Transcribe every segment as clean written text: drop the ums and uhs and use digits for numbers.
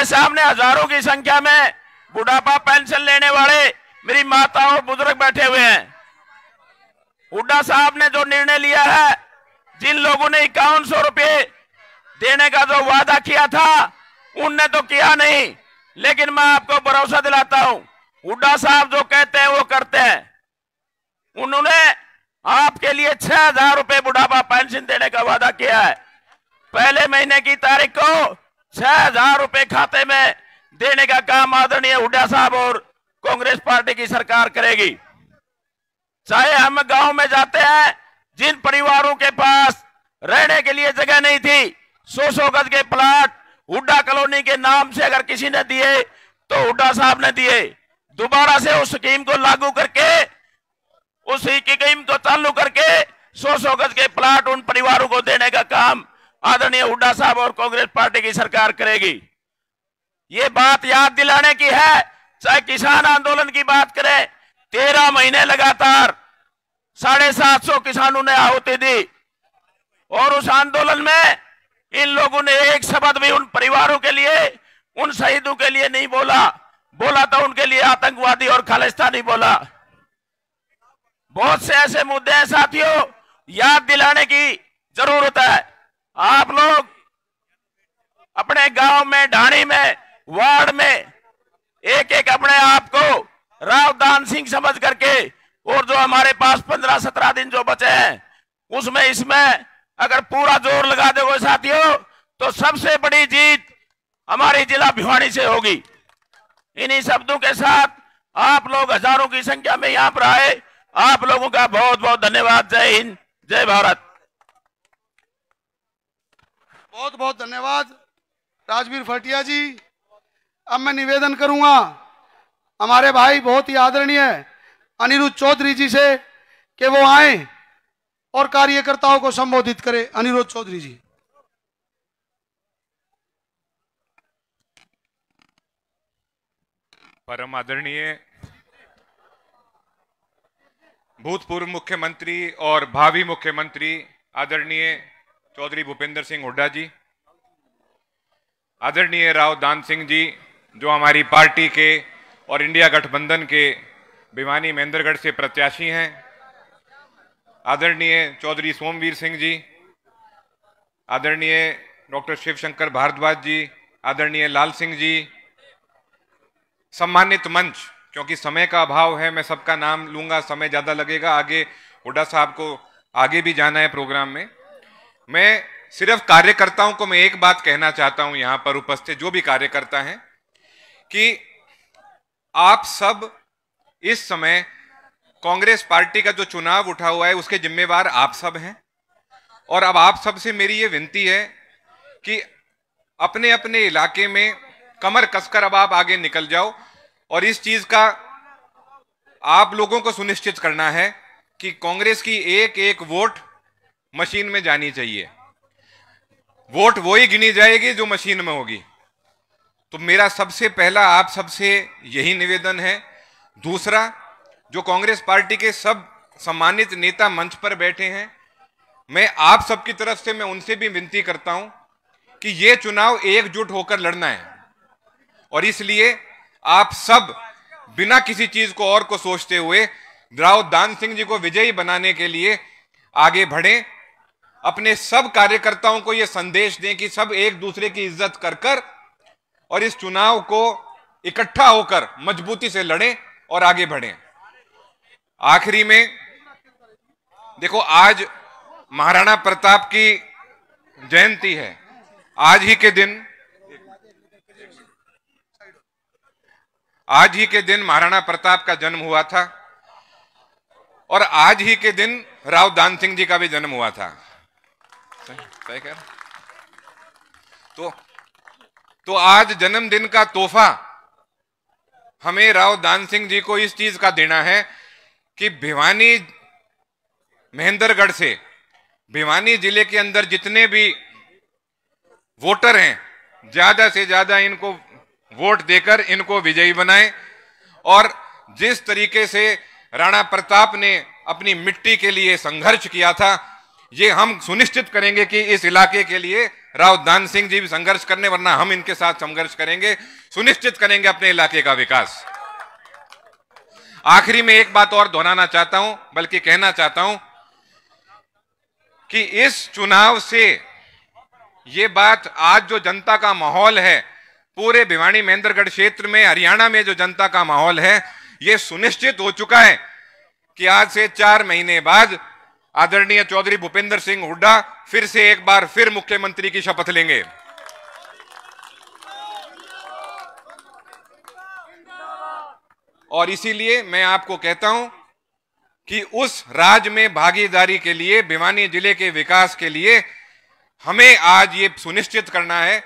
सामने हजारों की संख्या में बुढ़ापा पेंशन लेने वाले मेरी माता और बुजुर्ग बैठे हुए हैं। हुड्डा साहब ने जो निर्णय लिया है, जिन लोगों ने 5100 रुपये देने का जो वादा किया था उनने तो किया नहीं, लेकिन मैं आपको भरोसा दिलाता हूं, हुड्डा साहब जो कहते हैं वो करते हैं। उन्होंने आपके लिए 6000 रुपये बुढ़ापा पेंशन देने का वादा किया है। पहले महीने की तारीख को 6000 रुपये खाते में देने का काम आदरणीय हुड्डा साहब और कांग्रेस पार्टी की सरकार करेगी। चाहे हम गांव में जाते हैं, जिन परिवारों के पास रहने के लिए जगह नहीं थी, 100 गज के प्लाट हुड्डा कॉलोनी के नाम से अगर किसी ने दिए तो हुड्डा साहब ने दिए। दोबारा से उस स्कीम को लागू करके, उस स्कीम को चालू करके 100 गज के प्लाट उन परिवारों को देने का काम आदरणीय हुड्डा साहब और कांग्रेस पार्टी की सरकार करेगी। ये बात याद दिलाने की है। चाहे किसान आंदोलन की बात करें, 13 महीने लगातार 750 किसानों ने आहुति दी और उस आंदोलन में इन लोगों ने एक शब्द भी उन परिवारों के लिए, उन शहीदों के लिए नहीं बोला। बोला तो उनके लिए आतंकवादी और खालिस्तानी बोला। बहुत से ऐसे मुद्दे हैं साथियों, याद दिलाने की जरूरत है। आप लोग अपने गांव में, ढाणी में, वार्ड में एक एक अपने आप को राव दान सिंह समझ करके, और जो हमारे पास 15-17 दिन जो बचे हैं उसमें इसमें अगर पूरा जोर लगा दोगे साथियों, तो सबसे बड़ी जीत हमारी जिला भिवानी से होगी। इन्हीं शब्दों के साथ आप लोग हजारों की संख्या में यहां पर आए, आप लोगों का बहुत बहुत धन्यवाद। जय हिंद, जय भारत। बहुत बहुत धन्यवाद राजवीर फटिया जी। अब मैं निवेदन करूंगा हमारे भाई बहुत ही आदरणीय अनिरुद्ध चौधरी जी से कि वो आए और कार्यकर्ताओं को संबोधित करें। अनिरुद्ध चौधरी जी। परम आदरणीय भूतपूर्व मुख्यमंत्री और भावी मुख्यमंत्री आदरणीय चौधरी भूपेंद्र सिंह हुड्डा जी, आदरणीय राव दान सिंह जी जो हमारी पार्टी के और इंडिया गठबंधन के भिवानी महेंद्रगढ़ से प्रत्याशी हैं, आदरणीय चौधरी सोमवीर सिंह जी, आदरणीय डॉक्टर शिवशंकर भारद्वाज जी, आदरणीय लाल सिंह जी, सम्मानित मंच, क्योंकि समय का अभाव है मैं सबका नाम लूंगा, समय ज्यादा लगेगा, आगे हुड्डा साहब को आगे भी जाना है प्रोग्राम में। मैं सिर्फ कार्यकर्ताओं को मैं एक बात कहना चाहता हूं, यहां पर उपस्थित जो भी कार्यकर्ता हैं, कि आप सब इस समय कांग्रेस पार्टी का जो चुनाव उठा हुआ है उसके जिम्मेवार आप सब हैं। और अब आप सब से मेरी ये विनती है कि अपने अपने इलाके में कमर कसकर अब आप आगे निकल जाओ और इस चीज का आप लोगों को सुनिश्चित करना है कि कांग्रेस की एक एक वोट मशीन में जानी चाहिए। वोट वही गिनी जाएगी जो मशीन में होगी। तो मेरा सबसे पहला आप सबसे यही निवेदन है। दूसरा, जो कांग्रेस पार्टी के सब सम्मानित नेता मंच पर बैठे हैं, मैं आप सबकी तरफ से मैं उनसे भी विनती करता हूं कि यह चुनाव एकजुट होकर लड़ना है और इसलिए आप सब बिना किसी चीज को और को सोचते हुए राव दान सिंह जी को विजयी बनाने के लिए आगे बढ़ें। अपने सब कार्यकर्ताओं को यह संदेश दें कि सब एक दूसरे की इज्जत कर कर और इस चुनाव को इकट्ठा होकर मजबूती से लड़ें और आगे बढ़ें। आखिरी में देखो, आज महाराणा प्रताप की जयंती है। आज ही के दिन महाराणा प्रताप का जन्म हुआ था और आज ही के दिन राव दान सिंह जी का भी जन्म हुआ था। सही कह रहा? तो आज जन्मदिन का तोहफा हमें राव दान सिंह जी को इस चीज का देना है कि भिवानी महेंद्रगढ़ से भिवानी जिले के अंदर जितने भी वोटर हैं, ज्यादा से ज्यादा इनको वोट देकर इनको विजयी बनाएं। और जिस तरीके से राणा प्रताप ने अपनी मिट्टी के लिए संघर्ष किया था, ये हम सुनिश्चित करेंगे कि इस इलाके के लिए राव दान सिंह जी भी संघर्ष करने, वरना हम इनके साथ संघर्ष करेंगे, सुनिश्चित करेंगे अपने इलाके का विकास। आखिरी में एक बात और दोहराना चाहता हूं, बल्कि कहना चाहता हूं कि इस चुनाव से ये बात, आज जो जनता का माहौल है पूरे भिवानी महेंद्रगढ़ क्षेत्र में, हरियाणा में जो जनता का माहौल है, ये सुनिश्चित हो चुका है कि आज से 4 महीने बाद आदरणीय चौधरी भूपेंद्र सिंह हुड्डा फिर से एक बार फिर मुख्यमंत्री की शपथ लेंगे। और इसीलिए मैं आपको कहता हूं कि उस राज्य में भागीदारी के लिए, भिवानी जिले के विकास के लिए हमें आज ये सुनिश्चित करना है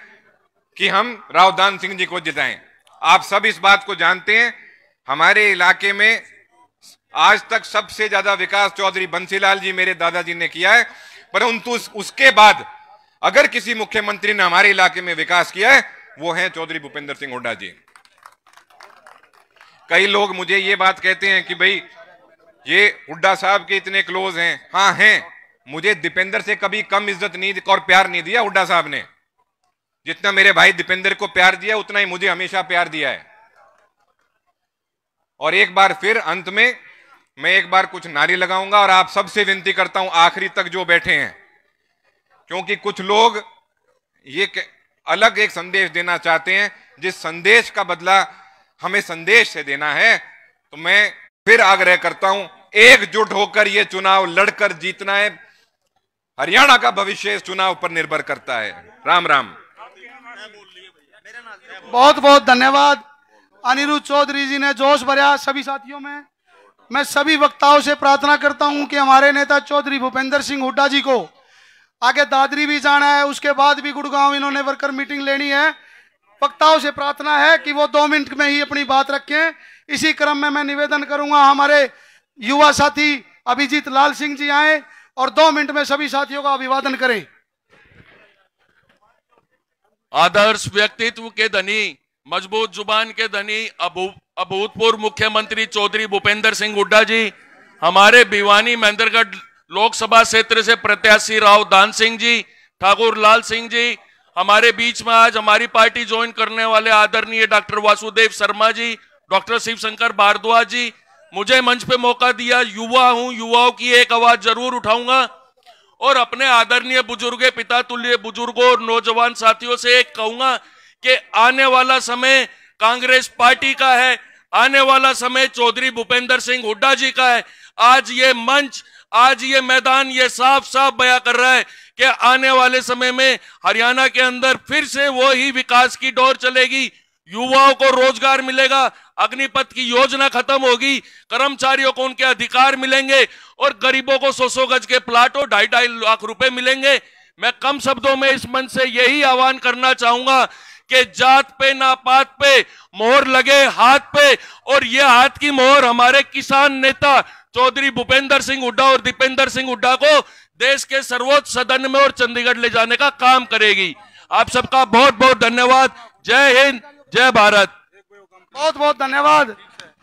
कि हम राव दान सिंह जी को जिताएं। आप सब इस बात को जानते हैं, हमारे इलाके में आज तक सबसे ज्यादा विकास चौधरी बंसीलाल जी, मेरे दादाजी ने किया है, परंतु उसके बाद अगर किसी मुख्यमंत्री ने हमारे इलाके में विकास किया है वो है चौधरी भूपेंद्र सिंह हुड्डा जी। कई लोग मुझे ये बात कहते हैं कि भाई ये हुड्डा साहब के इतने क्लोज हैं। हाँ हैं, मुझे दीपेंद्र से कभी कम इज्जत नहीं और प्यार नहीं दिया हुड्डा साहब ने। जितना मेरे भाई दीपेंद्र को प्यार दिया उतना ही मुझे हमेशा प्यार दिया है। और एक बार फिर अंत में मैं एक बार कुछ नारे लगाऊंगा और आप सबसे विनती करता हूं, आखिरी तक जो बैठे हैं, क्योंकि कुछ लोग ये अलग एक संदेश देना चाहते हैं, जिस संदेश का बदला हमें संदेश से देना है, तो मैं फिर आग्रह करता हूं, एकजुट होकर ये चुनाव लड़कर जीतना है। हरियाणा का भविष्य इस चुनाव पर निर्भर करता है। राम राम। बहुत बहुत धन्यवाद अनिरुद्ध चौधरी जी ने जोश भरा सभी साथियों में। मैं सभी वक्ताओं से प्रार्थना करता हूं कि हमारे नेता चौधरी भूपेंद्र सिंह हुड्डा जी को आगे दादरी भी जाना है, उसके बाद भी गुड़गांव इन्होंने वर्कर मीटिंग लेनी है। वक्ताओं से प्रार्थना है कि वो 2 मिनट में ही अपनी बात रखें। इसी क्रम में मैं निवेदन करूंगा हमारे युवा साथी अभिजीत लाल सिंह जी आए और 2 मिनट में सभी साथियों का अभिवादन करें। आदर्श व्यक्तित्व के धनी, मजबूत जुबान के धनी, अभूतपूर्व मुख्यमंत्री चौधरी भूपेंद्र सिंह हुड्डा जी, हमारे भिवानी महेंद्रगढ़ लोकसभा क्षेत्र से प्रत्याशी राव दान सिंह जी, ठाकुर लाल सिंह जी, हमारे बीच में आज हमारी पार्टी ज्वाइन करने वाले आदरणीय डॉक्टर वासुदेव शर्मा जी, डॉक्टर शिवशंकर भारद्वाज जी। मुझे मंच पे मौका दिया, युवा हूं, युवाओं की एक आवाज जरूर उठाऊंगा और अपने आदरणीय बुजुर्ग, पिता तुल्य बुजुर्गों और नौजवान साथियों से एक कहूंगा कि आने वाला समय कांग्रेस पार्टी का है, आने वाला समय चौधरी भूपेंद्र सिंह हुड्डा जी का है। आज ये मंच, आज ये मैदान ये साफ साफ बयां कर रहा है कि आने वाले समय में हरियाणा के अंदर फिर से वो ही विकास की डोर चलेगी, युवाओं को रोजगार मिलेगा, अग्निपथ की योजना खत्म होगी, कर्मचारियों को उनके अधिकार मिलेंगे और गरीबों को 100 गज के प्लाट और 2.5 लाख रुपए मिलेंगे। मैं कम शब्दों में इस मंच से यही आह्वान करना चाहूंगा कि जात पे ना पात पे मोहर लगे हाथ पे, और ये हाथ की मोहर हमारे किसान नेता चौधरी भूपेंद्र सिंह हुड्डा और दीपेंद्र सिंह हुड्डा को देश के सर्वोच्च सदन में और चंडीगढ़ ले जाने का काम करेगी। आप सबका बहुत बहुत धन्यवाद। जय हिंद, जय भारत। बहुत बहुत धन्यवाद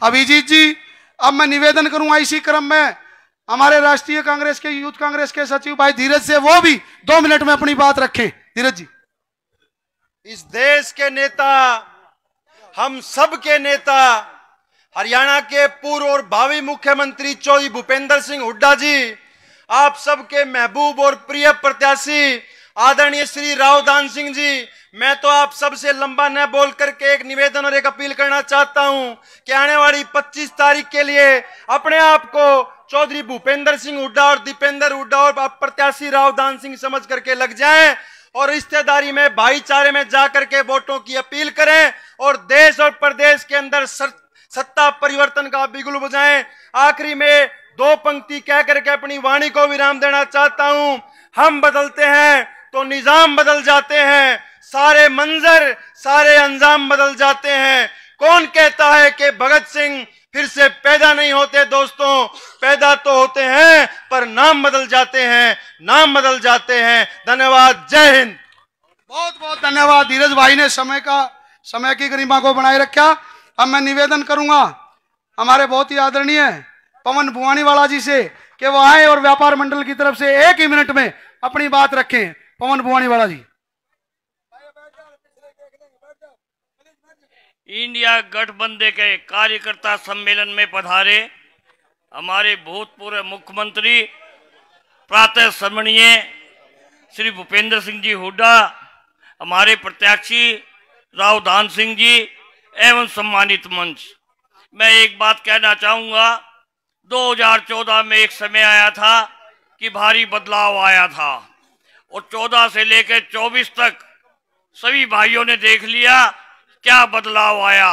अभिजीत जी। अब मैं निवेदन करूंगा इसी क्रम में हमारे राष्ट्रीय कांग्रेस के, यूथ कांग्रेस के सचिव भाई धीरज से, वो भी 2 मिनट में अपनी बात रखें। धीरज जी। इस देश के नेता, हम सब के नेता, हरियाणा के पूर्व और भावी मुख्यमंत्री चौधरी भूपेंद्र सिंह हुड्डा जी, आप सबके महबूब और प्रिय प्रत्याशी आदरणीय श्री राव दान सिंह जी, मैं तो आप सबसे लंबा न बोल करके एक निवेदन और एक अपील करना चाहता हूं कि आने वाली 25 तारीख के लिए अपने आप को चौधरी भूपेंद्र सिंह हुड्डा और दीपेंद्र हुड्डा और प्रत्याशी राव दान सिंह समझ करके लग जाएं और रिश्तेदारी में, भाईचारे में जाकर के वोटों की अपील करें और देश और प्रदेश के अंदर सत्ता परिवर्तन का बिगुल बजाएं। आखिरी में 2 पंक्ति कह करके अपनी वाणी को विराम देना चाहता हूं। हम बदलते हैं तो निजाम बदल जाते हैं, सारे मंजर सारे अंजाम बदल जाते हैं। कौन कहता है कि भगत सिंह फिर से पैदा नहीं होते? दोस्तों, पैदा तो होते हैं पर नाम बदल जाते हैं, नाम बदल जाते हैं। धन्यवाद। जय हिंद। बहुत बहुत धन्यवाद धीरज भाई ने समय की गरिमा को बनाए रखा। अब मैं निवेदन करूंगा हमारे बहुत ही आदरणीय पवन भुवानीवाला जी से कि वो आए और व्यापार मंडल की तरफ से 1 ही मिनट में अपनी बात रखें। पवन भुवानीवाला जी। इंडिया गठबंधन के कार्यकर्ता सम्मेलन में पधारे हमारे भूतपूर्व मुख्यमंत्री प्रातः स्मरणीय श्री भूपेंद्र सिंह जी हुड्डा, हमारे प्रत्याशी राव दान सिंह जी एवं सम्मानित मंच। मैं एक बात कहना चाहूँगा, 2014 में एक समय आया था कि भारी बदलाव आया था और 14 से लेकर 24 तक सभी भाइयों ने देख लिया क्या बदलाव आया।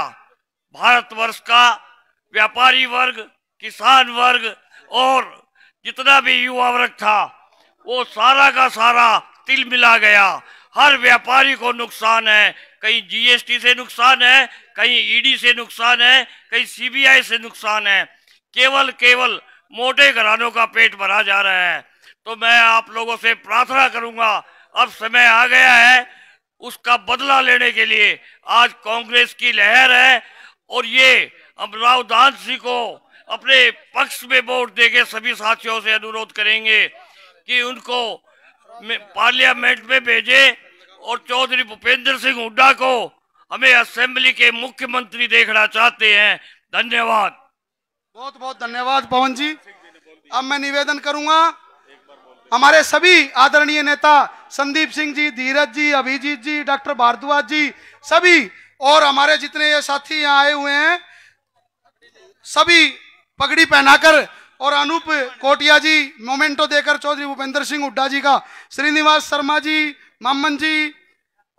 भारतवर्ष का व्यापारी वर्ग, किसान वर्ग और जितना भी युवा वर्ग था वो सारा का सारा तिल मिला गया। हर व्यापारी को नुकसान है, कहीं जीएसटी से नुकसान है, कहीं ईडी से नुकसान है, कहीं सीबीआई से नुकसान है। केवल मोटे घरानों का पेट भरा जा रहा है। तो मैं आप लोगों से प्रार्थना करूंगा, अब समय आ गया है उसका बदला लेने के लिए। आज कांग्रेस की लहर है और ये हम राव दान सिंह को अपने पक्ष में वोट देके सभी साथियों से अनुरोध करेंगे कि उनको पार्लियामेंट में भेजे और चौधरी भूपेंद्र सिंह हुड्डा को हमें असेंबली के मुख्यमंत्री देखना चाहते हैं। धन्यवाद। बहुत बहुत धन्यवाद पवन जी। अब मैं निवेदन करूंगा हमारे सभी आदरणीय नेता संदीप सिंह जी, धीरज जी, अभिजीत जी, डॉक्टर भारद्वाज जी, सभी और हमारे जितने ये साथी यहाँ आए हुए हैं सभी पगड़ी पहनाकर और अनूप कोटिया जी मोमेंटो देकर चौधरी भूपेंद्र सिंह हुड्डा जी का, श्रीनिवास शर्मा जी, मामन जी,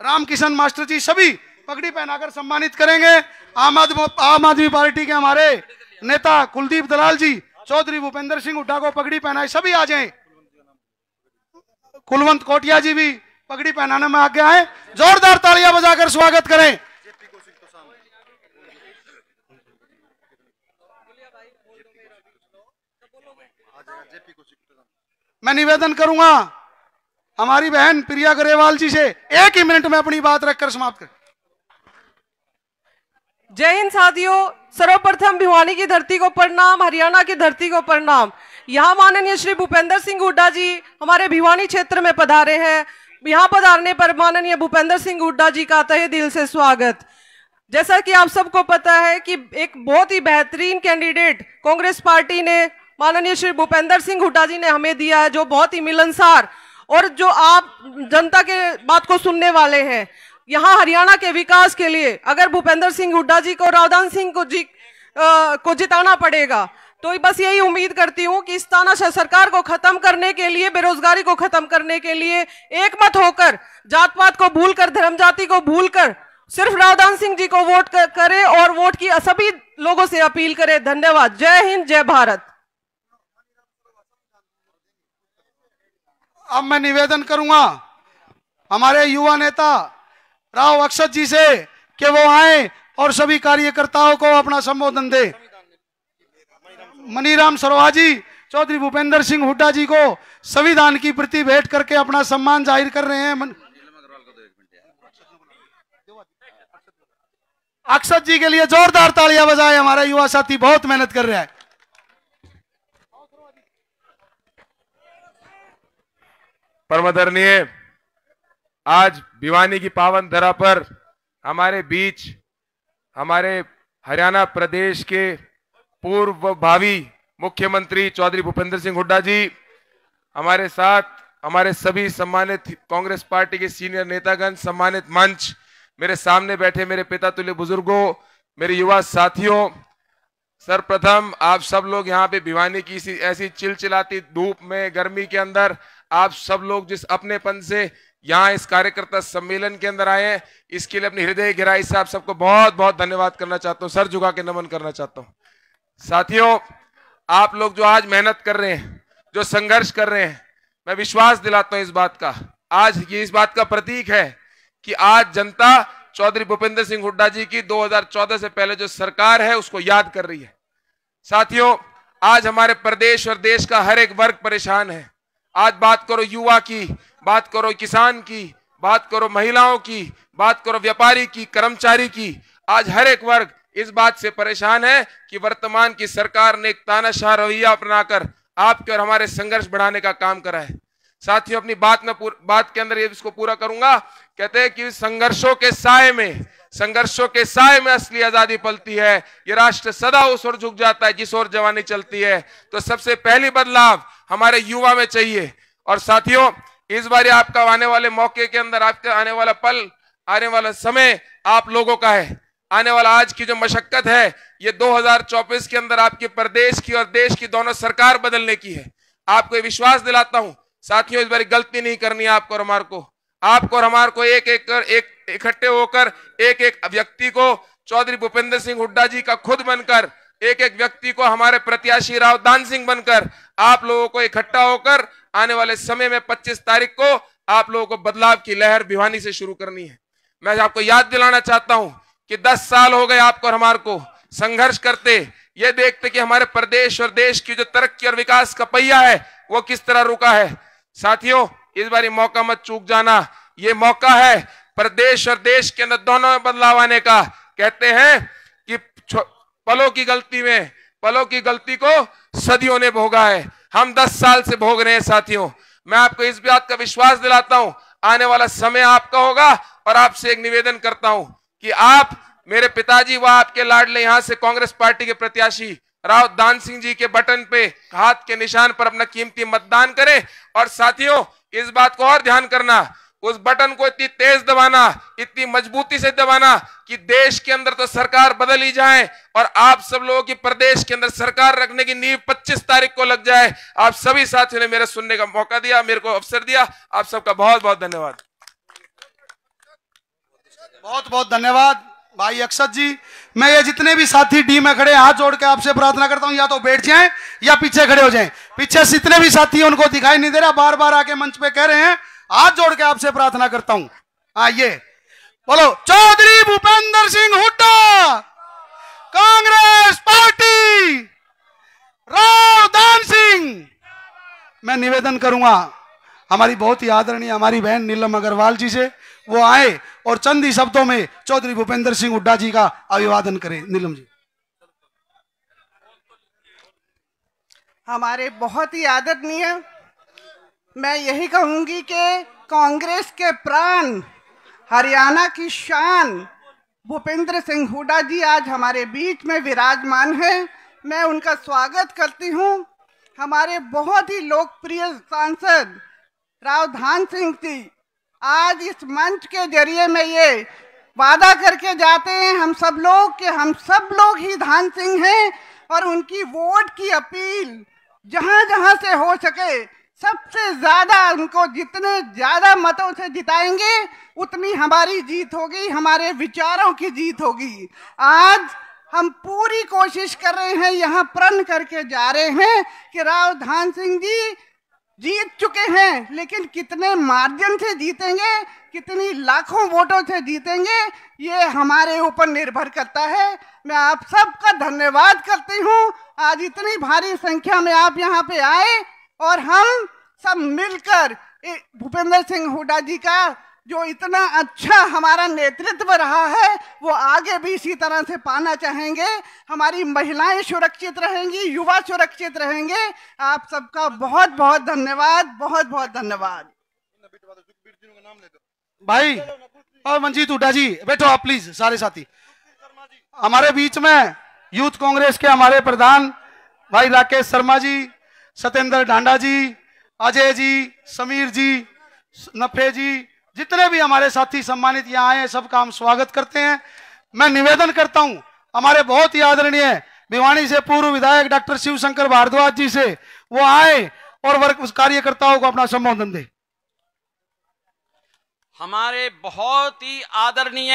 रामकिशन मास्टर जी सभी पगड़ी पहनाकर सम्मानित करेंगे। आम आदमी पार्टी के हमारे नेता कुलदीप दलाल जी चौधरी भूपेंद्र सिंह हुड्डा को पगड़ी पहनाए, सभी आ जाएं। कुलवंत कोटिया जी भी पगड़ी पहनाने में आगे आए, जोरदार तालियां बजाकर स्वागत करें। मैं निवेदन करूंगा हमारी बहन प्रिया गरेवाल जी से 1 ही मिनट में अपनी बात रखकर समाप्त करें। जय हिंद साथियों, सर्वप्रथम भिवानी की धरती को प्रणाम, हरियाणा की धरती को प्रणाम। यहाँ माननीय श्री भूपेंद्र सिंह हुड्डा जी हमारे भिवानी क्षेत्र में पधारे हैं। यहाँ पधारने पर माननीय भूपेंद्र सिंह हुड्डा जी का तहे दिल से स्वागत। जैसा कि आप सबको पता है कि एक बहुत ही बेहतरीन कैंडिडेट कांग्रेस पार्टी ने माननीय श्री भूपेंद्र सिंह हुड्डा जी ने हमें दिया है, जो बहुत ही मिलनसार और जो आप जनता के बात को सुनने वाले हैं। यहाँ हरियाणा के विकास के लिए अगर भूपेंद्र सिंह हुड्डा जी को रावदान सिंह को जिताना पड़ेगा तो बस यही उम्मीद करती हूँ कि इस तानाशाह सरकार को खत्म करने के लिए, बेरोजगारी को खत्म करने के लिए एक मत होकर, जात पात को भूलकर, धर्म जाति को भूलकर सिर्फ रावदान सिंह जी को वोट करे और वोट की सभी लोगों से अपील करे। धन्यवाद। जय हिंद, जय भारत। अब मैं निवेदन करूंगा हमारे युवा नेता राव अक्षत जी से कि वो आए और सभी कार्यकर्ताओं को अपना संबोधन दे। मनीराम सरोहा जी चौधरी भूपेंद्र सिंह हुड्डा जी को संविधान की प्रति भेंट करके अपना सम्मान जाहिर कर रहे हैं। अक्षत जी के लिए जोरदार तालियां बजाएं, हमारा युवा साथी बहुत मेहनत कर रहा है। परमादरणीय, आज भिवानी की पावन धरा पर हमारे बीच हमारे हरियाणा प्रदेश के पूर्व व भावी मुख्यमंत्री चौधरी भूपेंद्र सिंह हुड्डा जी, हमारे साथ हमारे सभी सम्मानित कांग्रेस पार्टी के सीनियर नेतागण, सम्मानित मंच, मेरे सामने बैठे मेरे पिता तुल्य बुजुर्गों, मेरे युवा साथियों, सर्वप्रथम आप सब लोग यहाँ पे भिवानी की ऐसी चिलचिलाती धूप में, गर्मी के अंदर आप सब लोग जिस अपनेपन से यहाँ इस कार्यकर्ता सम्मेलन के अंदर आए हैं, इसके लिए अपनी हृदय गहराई से आप सबको बहुत बहुत धन्यवाद करना चाहता हूँ, सर झुका के नमन करना चाहता हूँ। साथियों, आप लोग जो आज मेहनत कर रहे हैं, जो संघर्ष कर रहे हैं, मैं विश्वास दिलाता हूँ इस बात का, आज ये इस बात का प्रतीक है कि आज जनता चौधरी भूपेंद्र सिंह हुड्डा जी की 2014 से पहले जो सरकार है उसको याद कर रही है। साथियों, आज हमारे प्रदेश और देश का हर एक वर्ग परेशान है। आज बात करो युवा की, बात करो किसान की, बात करो महिलाओं की, बात करो व्यापारी की, कर्मचारी की, आज हर एक वर्ग इस बात से परेशान है कि वर्तमान की सरकार ने एक तानाशाह रवैया अपनाकर आपके और हमारे संघर्ष बढ़ाने का काम करा है। साथियों, अपनी बात के अंदर ये इसको पूरा करूंगा। कहते हैं कि संघर्षों के साए में असली आजादी पलती है। ये राष्ट्र सदा उस ओर झुक जाता है जिस ओर जवानी चलती है। तो सबसे पहली बदलाव हमारे युवा में चाहिए। और साथियों, इस बार आपका आने वाले मौके के अंदर, आपका आने वाला पल, आने वाला समय आप लोगों का है। आने वाला आज की जो मशक्कत है, ये 2024 के अंदर आपके प्रदेश की और देश की दोनों सरकार बदलने की है। आपको ये विश्वास दिलाता हूं साथियों, इस बार गलती नहीं करनी है आपको और हमारे को एक इकट्ठे होकर एक एक व्यक्ति को चौधरी भूपेंद्र सिंह हुड्डा जी का खुद बनकर, एक एक व्यक्ति को हमारे प्रत्याशी राव दान सिंह बनकर, आप लोगों को इकट्ठा होकर आने वाले समय में 25 तारीख को आप लोगों को बदलाव की लहर भिवानी से शुरू करनी है। मैं आपको याद दिलाना चाहता हूं कि 10 साल हो गए आपको और हमारे को संघर्ष करते, ये देखते कि हमारे प्रदेश और देश की जो तरक्की और विकास का पहिया है वो किस तरह रुका है। साथियों, इस बार मौका मत चूक जाना। ये मौका है प्रदेश और देश के अंदर दोनों में बदलाव आने का। कहते हैं कि पलों की गलती को सदियों ने भोगा है। हम 10 साल से भोग रहे हैं। साथियों, मैं आपको इस बात का विश्वास दिलाता हूं, आने वाला समय आपका होगा। और आपसे एक निवेदन करता हूं कि आप, मेरे पिताजी व आपके लाडले यहां से कांग्रेस पार्टी के प्रत्याशी राव दान सिंह जी के बटन पे, हाथ के निशान पर अपना कीमती मतदान करें। और साथियों, इस बात को और ध्यान करना, उस बटन को इतनी तेज दबाना, इतनी मजबूती से दबाना कि देश के अंदर तो सरकार बदल ही जाए और आप सब लोगों की प्रदेश के अंदर सरकार रखने की नींव 25 तारीख को लग जाए। आप सभी साथियों ने मेरे सुनने का मौका दिया, मेरे को अवसर दिया। आप सबका बहुत बहुत धन्यवाद। बहुत बहुत धन्यवाद भाई अक्षत जी। मैं ये जितने भी साथी डी में खड़े, हाथ जोड़ के आपसे प्रार्थना करता हूं, या तो बैठ जाएं या पीछे खड़े हो जाएं। पीछे जितने भी साथी उनको दिखाई नहीं दे रहा, बार बार आके मंच पे कह रहे हैं, हाथ जोड़ के आपसे प्रार्थना करता हूं। आइए बोलो, चौधरी भूपेंद्र सिंह हुड्डा, कांग्रेस पार्टी, राव दान सिंह। मैं निवेदन करूंगा हमारी बहुत ही आदरणीय हमारी बहन नीलम अग्रवाल जी से, वो आए और चंद ही शब्दों में चौधरी भूपेंद्र सिंह हुड्डा जी का अभिवादन करें। नीलम जी। हमारे बहुत ही आदरणीय, मैं यही कहूंगी कि कांग्रेस के प्राण, हरियाणा की शान भूपेंद्र सिंह हुड्डा जी आज हमारे बीच में विराजमान हैं। मैं उनका स्वागत करती हूं। हमारे बहुत ही लोकप्रिय सांसद राव दान सिंह जी आज इस मंच के जरिए में ये वादा करके जाते हैं हम सब लोग कि हम सब लोग ही दान सिंह हैं, और उनकी वोट की अपील जहां जहां से हो सके सबसे ज्यादा उनको जितने ज्यादा मतों से जिताएंगे उतनी हमारी जीत होगी, हमारे विचारों की जीत होगी। आज हम पूरी कोशिश कर रहे हैं, यहाँ प्रण करके जा रहे हैं कि राव दान सिंह जी जीत चुके हैं, लेकिन कितने मार्जिन से जीतेंगे, कितनी लाखों वोटों से जीतेंगे, ये हमारे ऊपर निर्भर करता है। मैं आप सबका धन्यवाद करती हूँ, आज इतनी भारी संख्या में आप यहाँ पे आए और हम सब मिलकर भूपेंद्र सिंह हुड्डा जी का जो इतना अच्छा हमारा नेतृत्व रहा है वो आगे भी इसी तरह से पाना चाहेंगे। हमारी महिलाएं सुरक्षित रहेंगी, युवा सुरक्षित रहेंगे। आप सबका बहुत बहुत धन्यवाद, बहुत बहुत धन्यवाद। भाई और मंजीत हुड्डा जी बैठो आप प्लीज। सारे साथी हमारे बीच में यूथ कांग्रेस के हमारे प्रधान भाई राकेश शर्मा जी, सत्येंद्र ढांडा जी, अजय जी, समीर जी, नफे जी, जितने भी हमारे साथी सम्मानित यहाँ आए हैं सबका हम स्वागत करते हैं। मैं निवेदन करता हूं हमारे बहुत ही आदरणीय भिवानी से पूर्व विधायक डॉक्टर शिवशंकर भारद्वाज जी से, वो आए और वर्ग कार्यकर्ताओं को अपना संबोधन दे। हमारे बहुत ही आदरणीय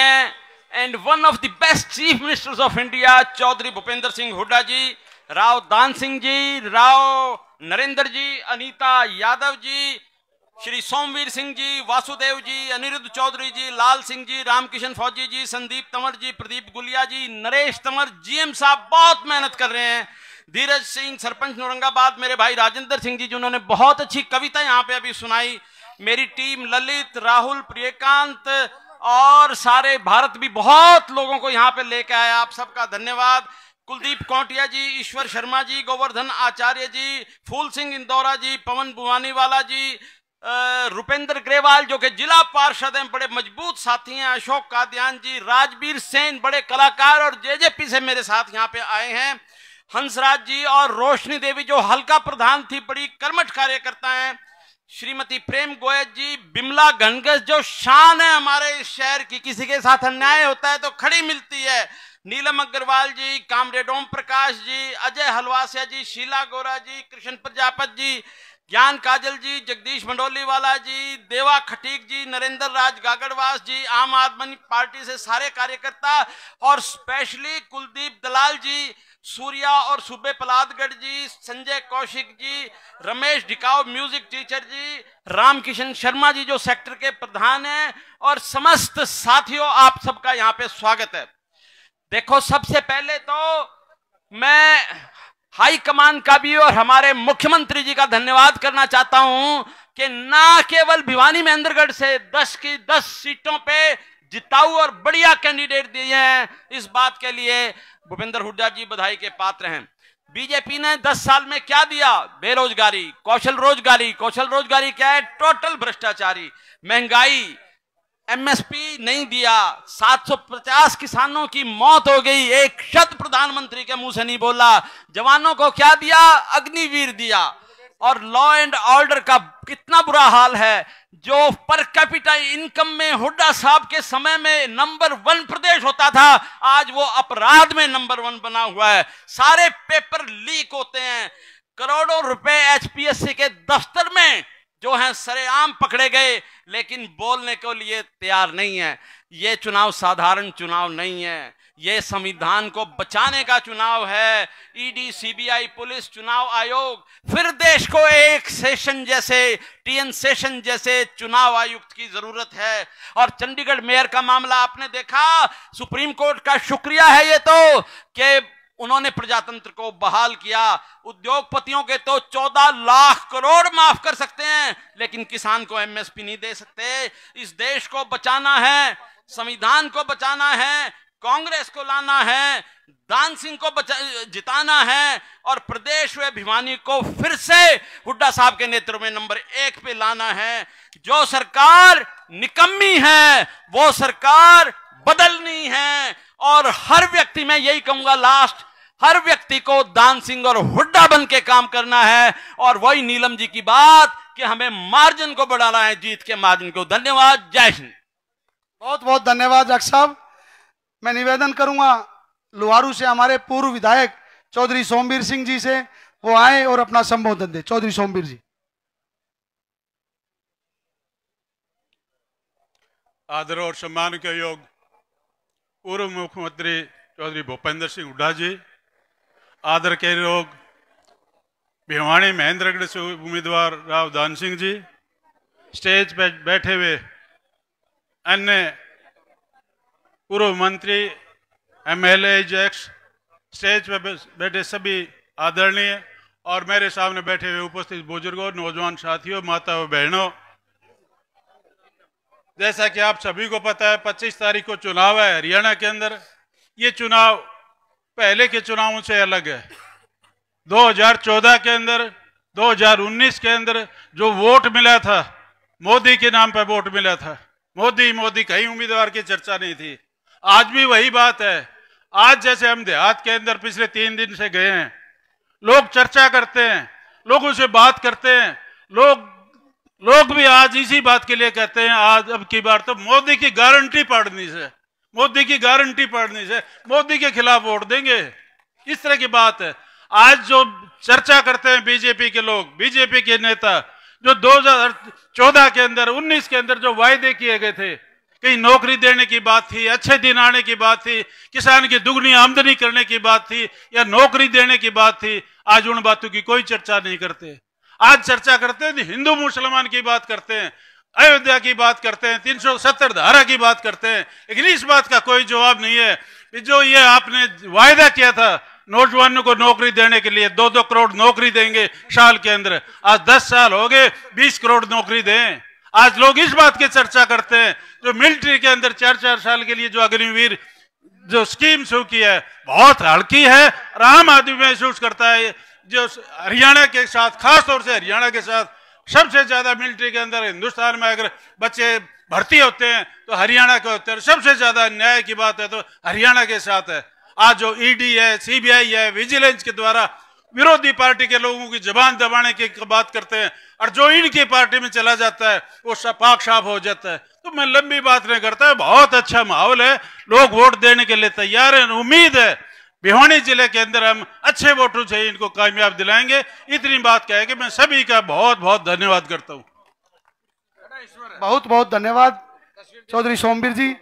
and one of the best chief ministers of India Chaudhary Bhupinder Singh Hooda ji, Rao Dan Singh जी, राव नरेंद्र जी, अनीता यादव जी, श्री सोमवीर सिंह जी, वासुदेव जी, अनिरुद्ध चौधरी जी, लाल सिंह जी, रामकिशन फौजी जी, संदीप तंवर जी, प्रदीप गुलिया जी, नरेश तंवर, जीएम साहब बहुत मेहनत कर रहे हैं, धीरज सिंह सरपंच औरंगाबाद, मेरे भाई राजेंद्र सिंह जी जिन्होंने बहुत अच्छी कविता यहाँ पे अभी सुनाई, मेरी टीम ललित, राहुल, प्रियकांत और सारे भारत भी बहुत लोगों को यहाँ पे लेके आया। आप सबका धन्यवाद। कुलदीप कौटिया जी, ईश्वर शर्मा जी, गोवर्धन आचार्य जी, फूल सिंह इंदौरा जी, पवन बुवानीवाला जी, रुपेंद्र ग्रेवाल जो कि जिला पार्षद हैं, बड़े मजबूत साथी हैं, अशोक कादियान जी, राजवीर सेन बड़े कलाकार और जेजेपी से मेरे साथ यहाँ पे आए हैं, हंसराज जी और रोशनी देवी जो हल्का प्रधान थी, बड़ी कर्मठ कार्यकर्ता हैं, श्रीमती प्रेम गोयल जी, बिमला घनगस जो शान है हमारे इस शहर की, किसी के साथ अन्याय होता है तो खड़ी मिलती है, नीलम अग्रवाल जी, कामरेड ओम प्रकाश जी, अजय हलवासिया जी, शीला गोरा जी, कृष्ण प्रजापत जी, ज्ञान काजल जी, जगदीश मंडोली वाला जी, देवा खटीक जी, नरेंद्र राज गागड़वास जी, आम आदमी पार्टी से सारे कार्यकर्ता और स्पेशली कुलदीप दलाल जी, सूर्या और सूबे पलादगढ़ जी, संजय कौशिक जी, रमेश ढिकाव म्यूजिक टीचर जी, रामकिशन शर्मा जी जो सेक्टर के प्रधान हैं और समस्त साथियों आप सबका यहाँ पे स्वागत है। देखो सबसे पहले तो मैं हाई कमान का भी और हमारे मुख्यमंत्री जी का धन्यवाद करना चाहता हूं कि ना केवल भिवानी महेंद्रगढ़ से 10 की 10 सीटों पे जिताऊ और बढ़िया कैंडिडेट दिए हैं, इस बात के लिए भूपेंद्र हुड्डा जी बधाई के पात्र हैं। बीजेपी ने 10 साल में क्या दिया? बेरोजगारी, कौशल रोजगारी क्या है? टोटल भ्रष्टाचारी, महंगाई, एमएसपी नहीं दिया, 750 किसानों की मौत हो गई, एक शब्द प्रधानमंत्री के मुंह से नहीं बोला। जवानों को क्या दिया? अग्निवीर दिया। और लॉ एंड ऑर्डर का कितना बुरा हाल है, जो पर कैपिटा इनकम में हुड्डा साहब के समय में नंबर 1 प्रदेश होता था, आज वो अपराध में नंबर 1 बना हुआ है। सारे पेपर लीक होते हैं, करोड़ों रुपए एचपीएससी के दफ्तर में जो हैं सरेआम पकड़े गए, लेकिन बोलने के लिए तैयार नहीं है। ये चुनाव साधारण चुनाव नहीं है, ये संविधान को बचाने का चुनाव है। ईडी, सीबीआई, पुलिस, चुनाव आयोग, फिर देश को एक सेशन जैसे टीएन सेशन जैसे चुनाव आयुक्त की जरूरत है। और चंडीगढ़ मेयर का मामला आपने देखा, सुप्रीम कोर्ट का शुक्रिया है ये तो कि उन्होंने प्रजातंत्र को बहाल किया। उद्योगपतियों के तो 14 लाख करोड़ माफ कर सकते हैं, लेकिन किसान को एमएसपी नहीं दे सकते। इस देश को बचाना है, संविधान को बचाना है, कांग्रेस को लाना है, दान सिंह को जिताना है और प्रदेश व भिवानी को फिर से हुड्डा साहब के नेतृत्व में नंबर 1 पे लाना है। जो सरकार निकम्मी है वो सरकार बदलनी है। और हर व्यक्ति, मैं यही कहूंगा लास्ट, हर व्यक्ति को दान सिंह और हुड्डा बन के काम करना है। और वही नीलम जी की बात कि हमें मार्जिन को बढ़ाना है, जीत के मार्जिन को। धन्यवाद, जय हिंद। बहुत बहुत धन्यवाद डॉक्टर साहब। मैं निवेदन करूंगा लोहारू से हमारे पूर्व विधायक चौधरी सोमवीर सिंह जी से, वो आए और अपना संबोधन दे। चौधरी सोमवीर जी। आदर और सम्मान के योग पूर्व मुख्यमंत्री चौधरी भूपेंद्र सिंह हुड्डा जी, आदर के योग भिवानी महेंद्रगढ़ से उम्मीदवार राव दान सिंह जी, स्टेज पर बैठे हुए अन्य पूर्व मंत्री, एमएलए, एजेक्स, स्टेज पर बैठे सभी आदरणीय और मेरे सामने बैठे हुए उपस्थित बुजुर्गों, नौजवान साथियों, माता व बहनों, जैसा कि आप सभी को पता है 25 तारीख को चुनाव है हरियाणा के अंदर। ये चुनाव पहले के चुनावों से अलग है। 2014 के अंदर, 2019 के अंदर जो वोट मिला था, मोदी के नाम पर वोट मिला था, मोदी कहीं उम्मीदवार की चर्चा नहीं थी। आज भी वही बात है। आज जैसे हम देहात के अंदर पिछले 3 दिन से गए हैं, लोग चर्चा करते हैं, लोगों से बात करते हैं, लोग भी आज इसी बात के लिए कहते हैं आज अब की बार तो मोदी की गारंटी पड़ने से, मोदी की गारंटी पड़ने से मोदी के खिलाफ वोट देंगे, इस तरह की बात है। आज जो चर्चा करते हैं बीजेपी के लोग, बीजेपी के नेता, जो 2014 के अंदर, 19 के अंदर जो वायदे किए गए थे, कहीं नौकरी देने की बात थी, अच्छे दिन आने की बात थी, किसान की दुगनी आमदनी करने की बात थी या नौकरी देने की बात थी, आज उन बातों की कोई चर्चा नहीं करते। आज चर्चा करते हैं हिंदू मुसलमान की बात करते हैं, अयोध्या की बात करते हैं, 370 धारा की बात करते हैं, लेकिन इस बात का कोई जवाब नहीं है कि जो ये आपने वायदा किया था नौजवानों को नौकरी देने के लिए, 2-2 करोड़ नौकरी देंगे साल के अंदर, आज 10 साल हो गए 20 करोड़ नौकरी दें। आज लोग इस बात की चर्चा करते हैं जो मिलिट्री के अंदर 4-4 साल के लिए जो अग्निवीर जो स्कीम शुरू की है बहुत हल्की है और आम आदमी महसूस करता है। जो हरियाणा के साथ, खास तौर से हरियाणा के साथ सबसे ज्यादा मिलिट्री के अंदर हिंदुस्तान में अगर बच्चे भर्ती होते हैं तो हरियाणा के होते हैं। सबसे ज्यादा न्याय की बात है तो हरियाणा के साथ है। आज जो ईडी है, सीबीआई है, विजिलेंस के द्वारा विरोधी पार्टी के लोगों की जबान दबाने की बात करते हैं और जो इनकी पार्टी में चला जाता है वो पाक साफ हो जाता है। तो मैं लंबी बात नहीं करता, बहुत अच्छा माहौल है, लोग वोट देने के लिए तैयार हैं। उम्मीद है भिवानी जिले के अंदर हम अच्छे वोटों से इनको कामयाब दिलाएंगे। इतनी बात कहे कि मैं सभी का बहुत बहुत धन्यवाद करता हूँ। बहुत बहुत धन्यवाद चौधरी सोमवीर जी।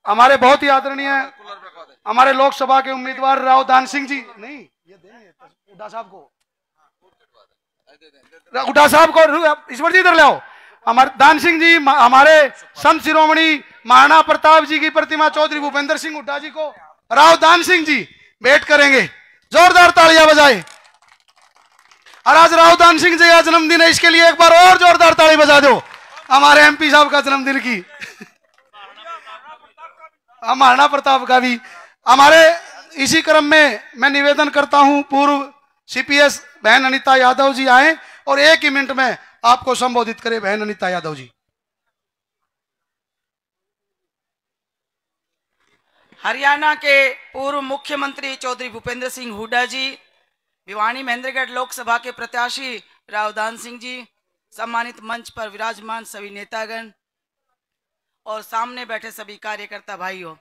हमारे बहुत ही आदरणीय हमारे लोकसभा के उम्मीदवार राव दान सिंह जी, नहीं ये हुड्डा साहब को, हुड्डा साहब को ईश्वर जी इधर ले आओ। हमारे दान सिंह जी, हमारे संत शिरोमणि महाराणा प्रताप जी की प्रतिमा चौधरी भूपेंद्र सिंह हुड्डा जी को राव दान सिंह जी भेंट करेंगे। जोरदार तालियां बजाए। और आज राव दान सिंह जी का जन्मदिन है, इसके लिए एक बार और जोरदार ताली बजा दो हमारे एमपी साहब का जन्मदिन की। महाराणा प्रताप का भी। हमारे इसी क्रम में मैं निवेदन करता हूं पूर्व सीपीएस बहन अनीता यादव जी आए और 1 ही मिनट में आपको संबोधित करें। बहन अनीता यादव जी। हरियाणा के पूर्व मुख्यमंत्री चौधरी भूपेंद्र सिंह हुड्डा जी, भिवानी महेंद्रगढ़ लोकसभा के प्रत्याशी राव दान सिंह जी, सम्मानित मंच पर विराजमान सभी नेतागण और सामने बैठे सभी कार्यकर्ता भाइयों,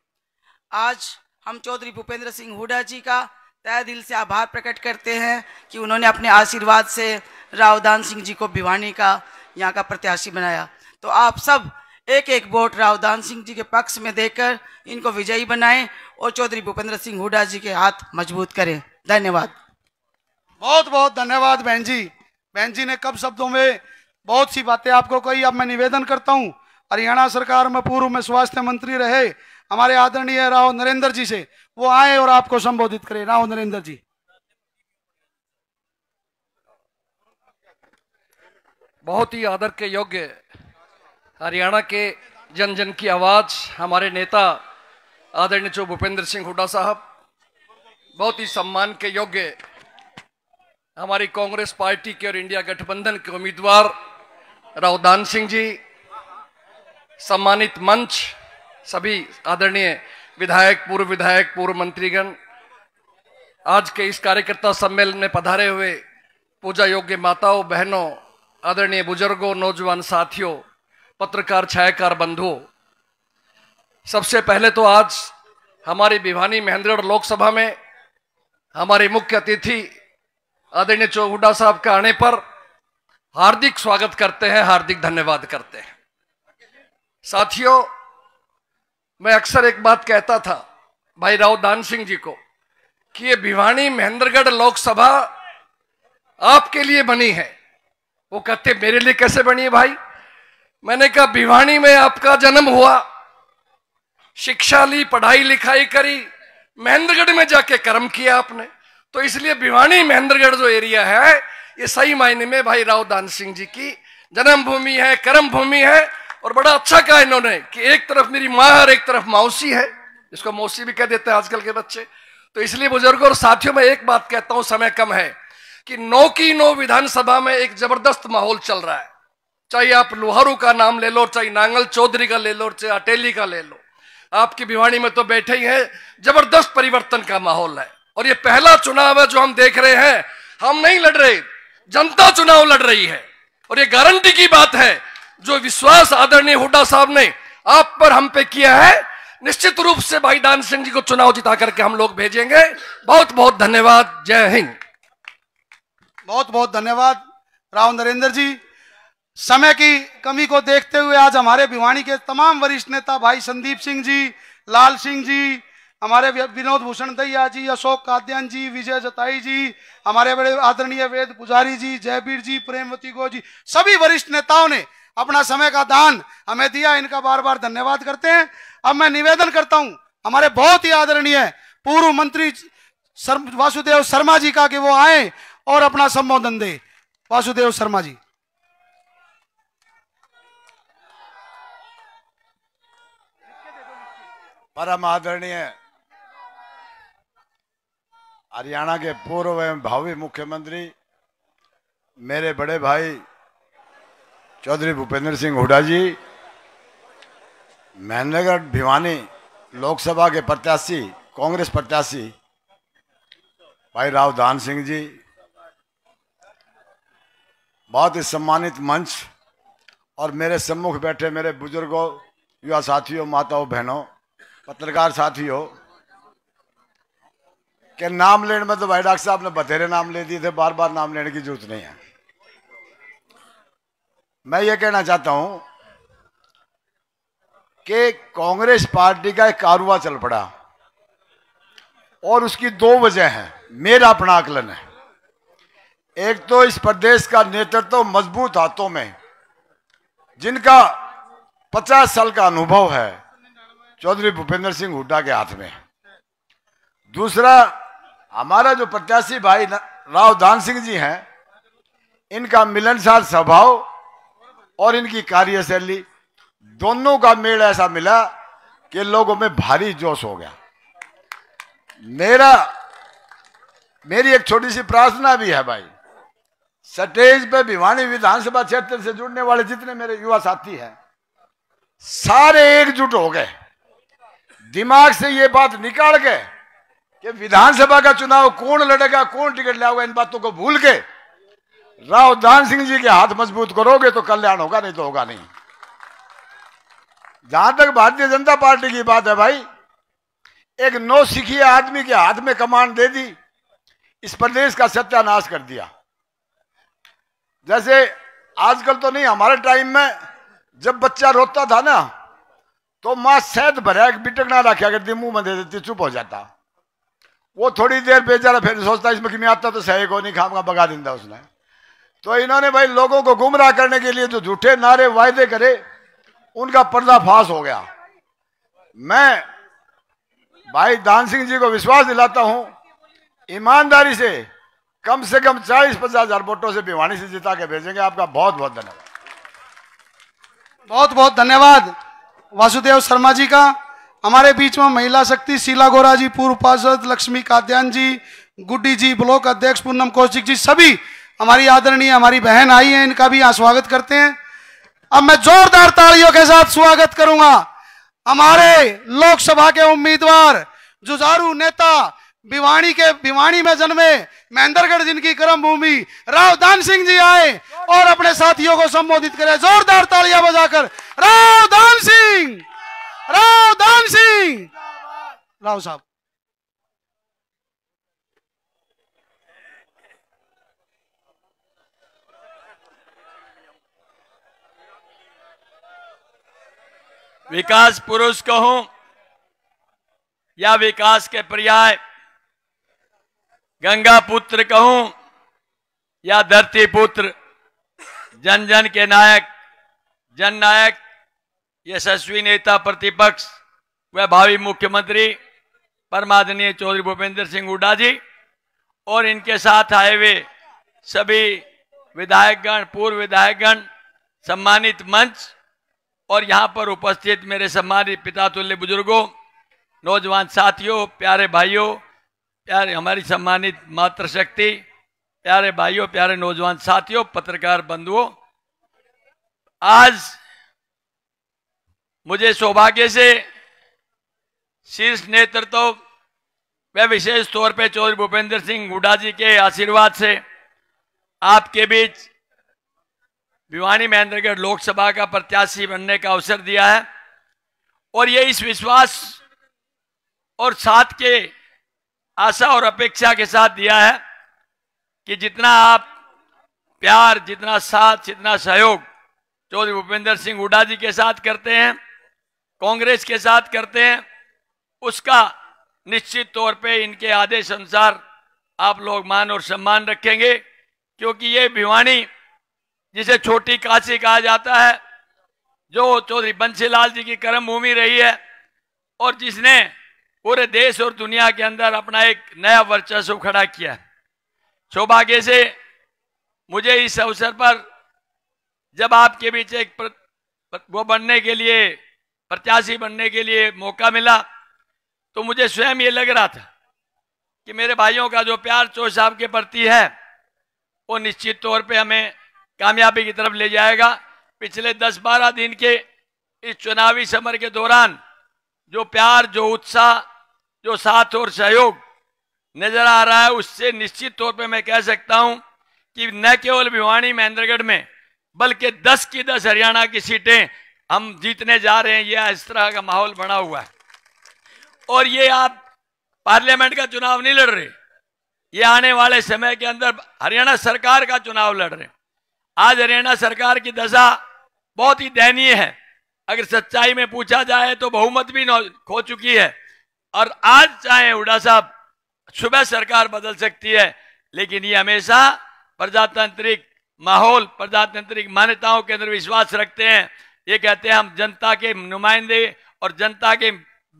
आज हम चौधरी भूपेंद्र सिंह हुड्डा जी का तहे दिल से आभार प्रकट करते हैं कि उन्होंने अपने आशीर्वाद से राव दान सिंह जी को भिवानी का यहाँ का प्रत्याशी बनाया। तो आप सब एक एक वोट राव दान सिंह जी के पक्ष में देकर इनको विजयी बनाएं और चौधरी भूपेंद्र सिंह हुड्डा जी के हाथ मजबूत करें। धन्यवाद। बहुत बहुत धन्यवाद बहन जी। बहन जी ने कब शब्दों में बहुत सी बातें आपको कही। अब मैं निवेदन करता हूं हरियाणा सरकार में पूर्व में स्वास्थ्य मंत्री रहे हमारे आदरणीय राव नरेंद्र जी से, वो आए और आपको संबोधित करें। राव नरेंद्र जी। बहुत ही आदर के योग्य हरियाणा के जन जन की आवाज हमारे नेता आदरणीय चौ भूपेंद्र सिंह हुड्डा साहब, बहुत ही सम्मान के योग्य हमारी कांग्रेस पार्टी के और इंडिया गठबंधन के उम्मीदवार राव दान सिंह जी, सम्मानित मंच, सभी आदरणीय विधायक, पूर्व मंत्रीगण, आज के इस कार्यकर्ता सम्मेलन में पधारे हुए पूजा योग्य माताओं, बहनों, आदरणीय बुजुर्गों, नौजवान साथियों, पत्रकार, छायाकार बंधुओं, सबसे पहले तो आज हमारी भिवानी महेंद्रगढ़ लोकसभा में हमारे मुख्य अतिथि आदरणीय चौ हुड्डा साहब के आने पर हार्दिक स्वागत करते हैं, हार्दिक धन्यवाद करते हैं। साथियों, मैं अक्सर एक बात कहता था भाई राव दान सिंह जी को कि ये भिवानी महेंद्रगढ़ लोकसभा आपके लिए बनी है। वो कहते मेरे लिए कैसे बनी है भाई? मैंने कहा भिवानी में आपका जन्म हुआ, शिक्षा ली, पढ़ाई लिखाई करी, महेंद्रगढ़ में जाके कर्म किया आपने, तो इसलिए भिवानी महेंद्रगढ़ जो एरिया है ये सही मायने में भाई राव दान सिंह जी की जन्मभूमि है, कर्म भूमि है। और बड़ा अच्छा कहा इन्होंने कि एक तरफ मेरी माँ और एक तरफ मौसी है, इसको मौसी भी कह देते हैं आजकल के बच्चे। तो इसलिए बुजुर्गों और साथियों में एक बात कहता हूं, समय कम है, कि 9 की 9 विधानसभा में एक जबरदस्त माहौल चल रहा है। चाहे आप लोहारू का नाम ले लो, चाहे नांगल चौधरी का ले लो, चाहे अटेली का ले लो, आपकी भिवानी में तो बैठे ही हैं। जबरदस्त परिवर्तन का माहौल है और ये पहला चुनाव है जो हम देख रहे हैं। हम नहीं लड़ रहे, जनता चुनाव लड़ रही है। और ये गारंटी की बात है, जो विश्वास आदरणीय हुड्डा साहब ने आप पर हम पे किया है, निश्चित रूप से भाई दान सिंह जी को चुनाव जिता करके हम लोग भेजेंगे। बहुत बहुत धन्यवाद। जय हिंद। बहुत बहुत धन्यवाद राव नरेंद्र जी। समय की कमी को देखते हुए आज हमारे भिवानी के तमाम वरिष्ठ नेता भाई संदीप सिंह जी, लाल सिंह जी, हमारे विनोद भूषण दैया जी, अशोक काद्यान जी, विजय जताई जी, हमारे बड़े आदरणीय वेद पुजारी जी, जयवीर जी, प्रेमवती गो जी, सभी वरिष्ठ नेताओं ने अपना समय का दान हमें दिया। इनका बार बार धन्यवाद करते हैं। अब मैं निवेदन करता हूं हमारे बहुत ही आदरणीय पूर्व मंत्री वासुदेव शर्मा जी का कि वो आए और अपना संबोधन दे। वासुदेव शर्मा जी। परम आदरणीय हरियाणा के पूर्व एवं भावी मुख्यमंत्री मेरे बड़े भाई चौधरी भूपेंद्र सिंह हुड्डा जी, महेंद्रगढ़ भिवानी लोकसभा के प्रत्याशी कांग्रेस प्रत्याशी भाई राव दान सिंह जी, बहुत ही सम्मानित मंच और मेरे सम्मुख बैठे मेरे बुजुर्गों, युवा साथियों, माताओं, बहनों, पत्रकार साथियों के नाम लेने में तो भाई डॉक्टर साहब ने बथेरे नाम ले दिए थे, बार बार नाम लेने की जरूरत नहीं है। मैं ये कहना चाहता हूं कि कांग्रेस पार्टी का एक कारुआ चल पड़ा और उसकी दो वजह हैं, मेरा अपना आकलन है। एक तो इस प्रदेश का नेतृत्व मजबूत हाथों में, जिनका 50 साल का अनुभव है, चौधरी भूपेंद्र सिंह हुड्डा के हाथ में। दूसरा, हमारा जो प्रत्याशी भाई राव दान सिंह जी हैं, इनका मिलनसार स्वभाव और इनकी कार्यशैली दोनों का मेल ऐसा मिला कि लोगों में भारी जोश हो गया। मेरी एक छोटी सी प्रार्थना भी है भाई, स्टेज पे भिवानी विधानसभा क्षेत्र से जुड़ने वाले जितने मेरे युवा साथी हैं, सारे एकजुट हो गए, दिमाग से ये बात निकाल के कि विधानसभा का चुनाव कौन लड़ेगा, कौन टिकट लाएगा, इन बातों को भूल के राव दान सिंह जी के हाथ मजबूत करोगे तो कल्याण होगा, नहीं तो होगा नहीं। जहां तक भारतीय जनता पार्टी की बात है भाई, एक नौसिखिए आदमी के हाथ में कमान दे दी, इस प्रदेश का सत्यानाश कर दिया। जैसे आजकल तो नहीं, हमारे टाइम में जब बच्चा रोता था ना तो मां शहद भरा एक बिटक ना रखा करती, मुंह में दे देती, चुप हो जाता। वो थोड़ी देर बेचारा फिर सोचता इसमें किमी आता तो सही को नहीं, खामगा भगा देता उसने। तो इन्होंने भाई लोगों को गुमराह करने के लिए जो झूठे नारे वायदे करे, उनका पर्दाफाश हो गया। मैं भाई दान सिंह जी को विश्वास दिलाता हूं, ईमानदारी से कम 40-50 हजार वोटों से भिवानी से जिता के भेजेंगे। आपका बहुत बहुत धन्यवाद। बहुत बहुत धन्यवाद वासुदेव शर्मा जी का। हमारे बीच में महिला शक्ति शीला गोरा जी, पूर्व पार्षद लक्ष्मी काद्यान जी, गुड्डी जी, ब्लॉक अध्यक्ष पूनम कौशिक जी, सभी हमारी आदरणीय हमारी बहन आई हैं, इनका भी यहाँ स्वागत करते हैं। अब मैं जोरदार तालियों के साथ स्वागत करूंगा हमारे लोकसभा के उम्मीदवार, जुझारू नेता, भिवानी में जन्मे, महेंद्रगढ़ जिनकी कर्म भूमि, राव दान सिंह जी आए और अपने साथियों को संबोधित करें। जोरदार तालियां बजाकर राव दान सिंह, राव दान सिंह, राव साहब। विकास पुरुष कहूं या विकास के पर्याय, गंगा पुत्र कहूं या धरती पुत्र, जन जन के नायक, जन नायक, यशस्वी नेता प्रतिपक्ष व भावी मुख्यमंत्री परमादरणीय चौधरी भूपेंद्र सिंह हुड्डा जी और इनके साथ आए हुए सभी विधायकगण, पूर्व विधायकगण, सम्मानित मंच और यहाँ पर उपस्थित मेरे सम्मानित पिता तुल्य बुजुर्गों, नौजवान साथियों, प्यारे भाइयों, प्यारे हमारी सम्मानित मातृशक्ति, प्यारे भाइयों, प्यारे नौजवान साथियों, पत्रकार बंधुओं, आज मुझे सौभाग्य से शीर्ष नेतृत्व व विशेष तौर पे चौधरी भूपेंद्र सिंह हुड्डा जी के आशीर्वाद से आपके बीच भिवानी महेंद्रगढ़ लोकसभा का प्रत्याशी बनने का अवसर दिया है और ये इस विश्वास और साथ के आशा और अपेक्षा के साथ दिया है कि जितना आप प्यार, जितना साथ, जितना सहयोग चौधरी भूपेंद्र सिंह हुड्डा जी के साथ करते हैं, कांग्रेस के साथ करते हैं, उसका निश्चित तौर पे इनके आदेश अनुसार आप लोग मान और सम्मान रखेंगे, क्योंकि ये भिवानी जिसे छोटी काशी कहा जाता है, जो चौधरी बंसीलाल जी की कर्म भूमि रही है और जिसने पूरे देश और दुनिया के अंदर अपना एक नया वर्चस्व खड़ा किया। सौभाग्य से मुझे इस अवसर पर जब आपके बीच एक वो बनने के लिए, प्रत्याशी बनने के लिए मौका मिला तो मुझे स्वयं ये लग रहा था कि मेरे भाइयों का जो प्यार चौधरी साहब के प्रति है वो निश्चित तौर पे हमें कामयाबी की तरफ ले जाएगा। पिछले 10-12 दिन के इस चुनावी समर के दौरान जो प्यार, जो उत्साह, जो साथ और सहयोग नजर आ रहा है, उससे निश्चित तौर पे मैं कह सकता हूं कि न केवल भिवानी महेंद्रगढ़ में बल्कि 10 की 10 हरियाणा की सीटें हम जीतने जा रहे हैं। यह इस तरह का माहौल बना हुआ है। और ये आप पार्लियामेंट का चुनाव नहीं लड़ रहे, ये आने वाले समय के अंदर हरियाणा सरकार का चुनाव लड़ रहे हैं। आज हरियाणा सरकार की दशा बहुत ही दयनीय है। अगर सच्चाई में पूछा जाए तो बहुमत भी खो चुकी है। और आज चाहे हुड्डा साहब, सुबह सरकार बदल सकती है, लेकिन ये हमेशा प्रजातांत्रिक माहौल, प्रजातांत्रिक मान्यताओं के अंदर विश्वास रखते हैं। ये कहते हैं हम जनता के नुमाइंदे और जनता के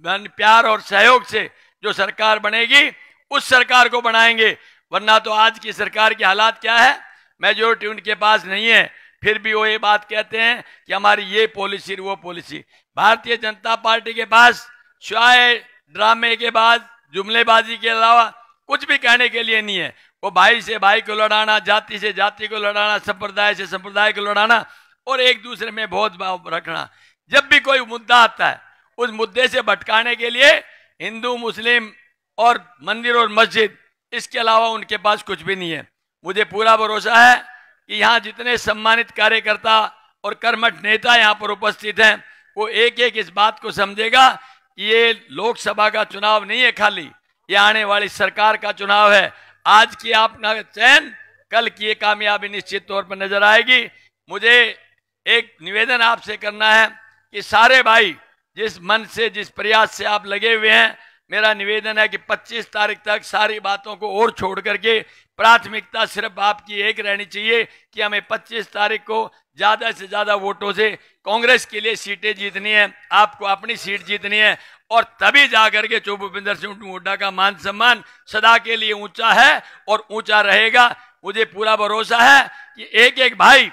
प्यार और सहयोग से जो सरकार बनेगी उस सरकार को बनाएंगे। वरना तो आज की सरकार के हालात क्या है, मेजोरिटी उनके पास नहीं है, फिर भी वो ये बात कहते हैं कि हमारी ये पॉलिसी वो पॉलिसी। भारतीय जनता पार्टी के पास सिवाय ड्रामे के बाद जुमलेबाजी के अलावा कुछ भी कहने के लिए नहीं है। वो भाई से भाई को लड़ाना, जाति से जाति को लड़ाना, संप्रदाय से संप्रदाय को लड़ाना और एक दूसरे में भेदभाव रखना। जब भी कोई मुद्दा आता है उस मुद्दे से भटकाने के लिए हिंदू, मुस्लिम और मंदिर और मस्जिद, इसके अलावा उनके पास कुछ भी नहीं है। मुझे पूरा भरोसा है कि यहाँ जितने सम्मानित कार्यकर्ता और कर्मठ नेता यहाँ पर उपस्थित हैं वो एक एक इस बात को समझेगा कि ये लोकसभा का चुनाव नहीं है खाली, ये आने वाली सरकार का चुनाव है। आज की आपका चयन, कल की ये कामयाबी निश्चित तौर पर नजर आएगी। मुझे एक निवेदन आपसे करना है कि सारे भाई जिस मन से, जिस प्रयास से आप लगे हुए हैं, मेरा निवेदन है कि 25 तारीख तक सारी बातों को और छोड़ करके प्राथमिकता सिर्फ आपकी एक रहनी चाहिए कि हमें 25 तारीख को ज्यादा से ज्यादा वोटों से कांग्रेस के लिए सीटें जीतनी है, आपको अपनी सीट जीतनी है। और तभी जाकर के चौधरी भूपेंद्र सिंह हुड्डा का मान सम्मान सदा के लिए ऊंचा है और ऊंचा रहेगा। मुझे पूरा भरोसा है कि एक एक भाई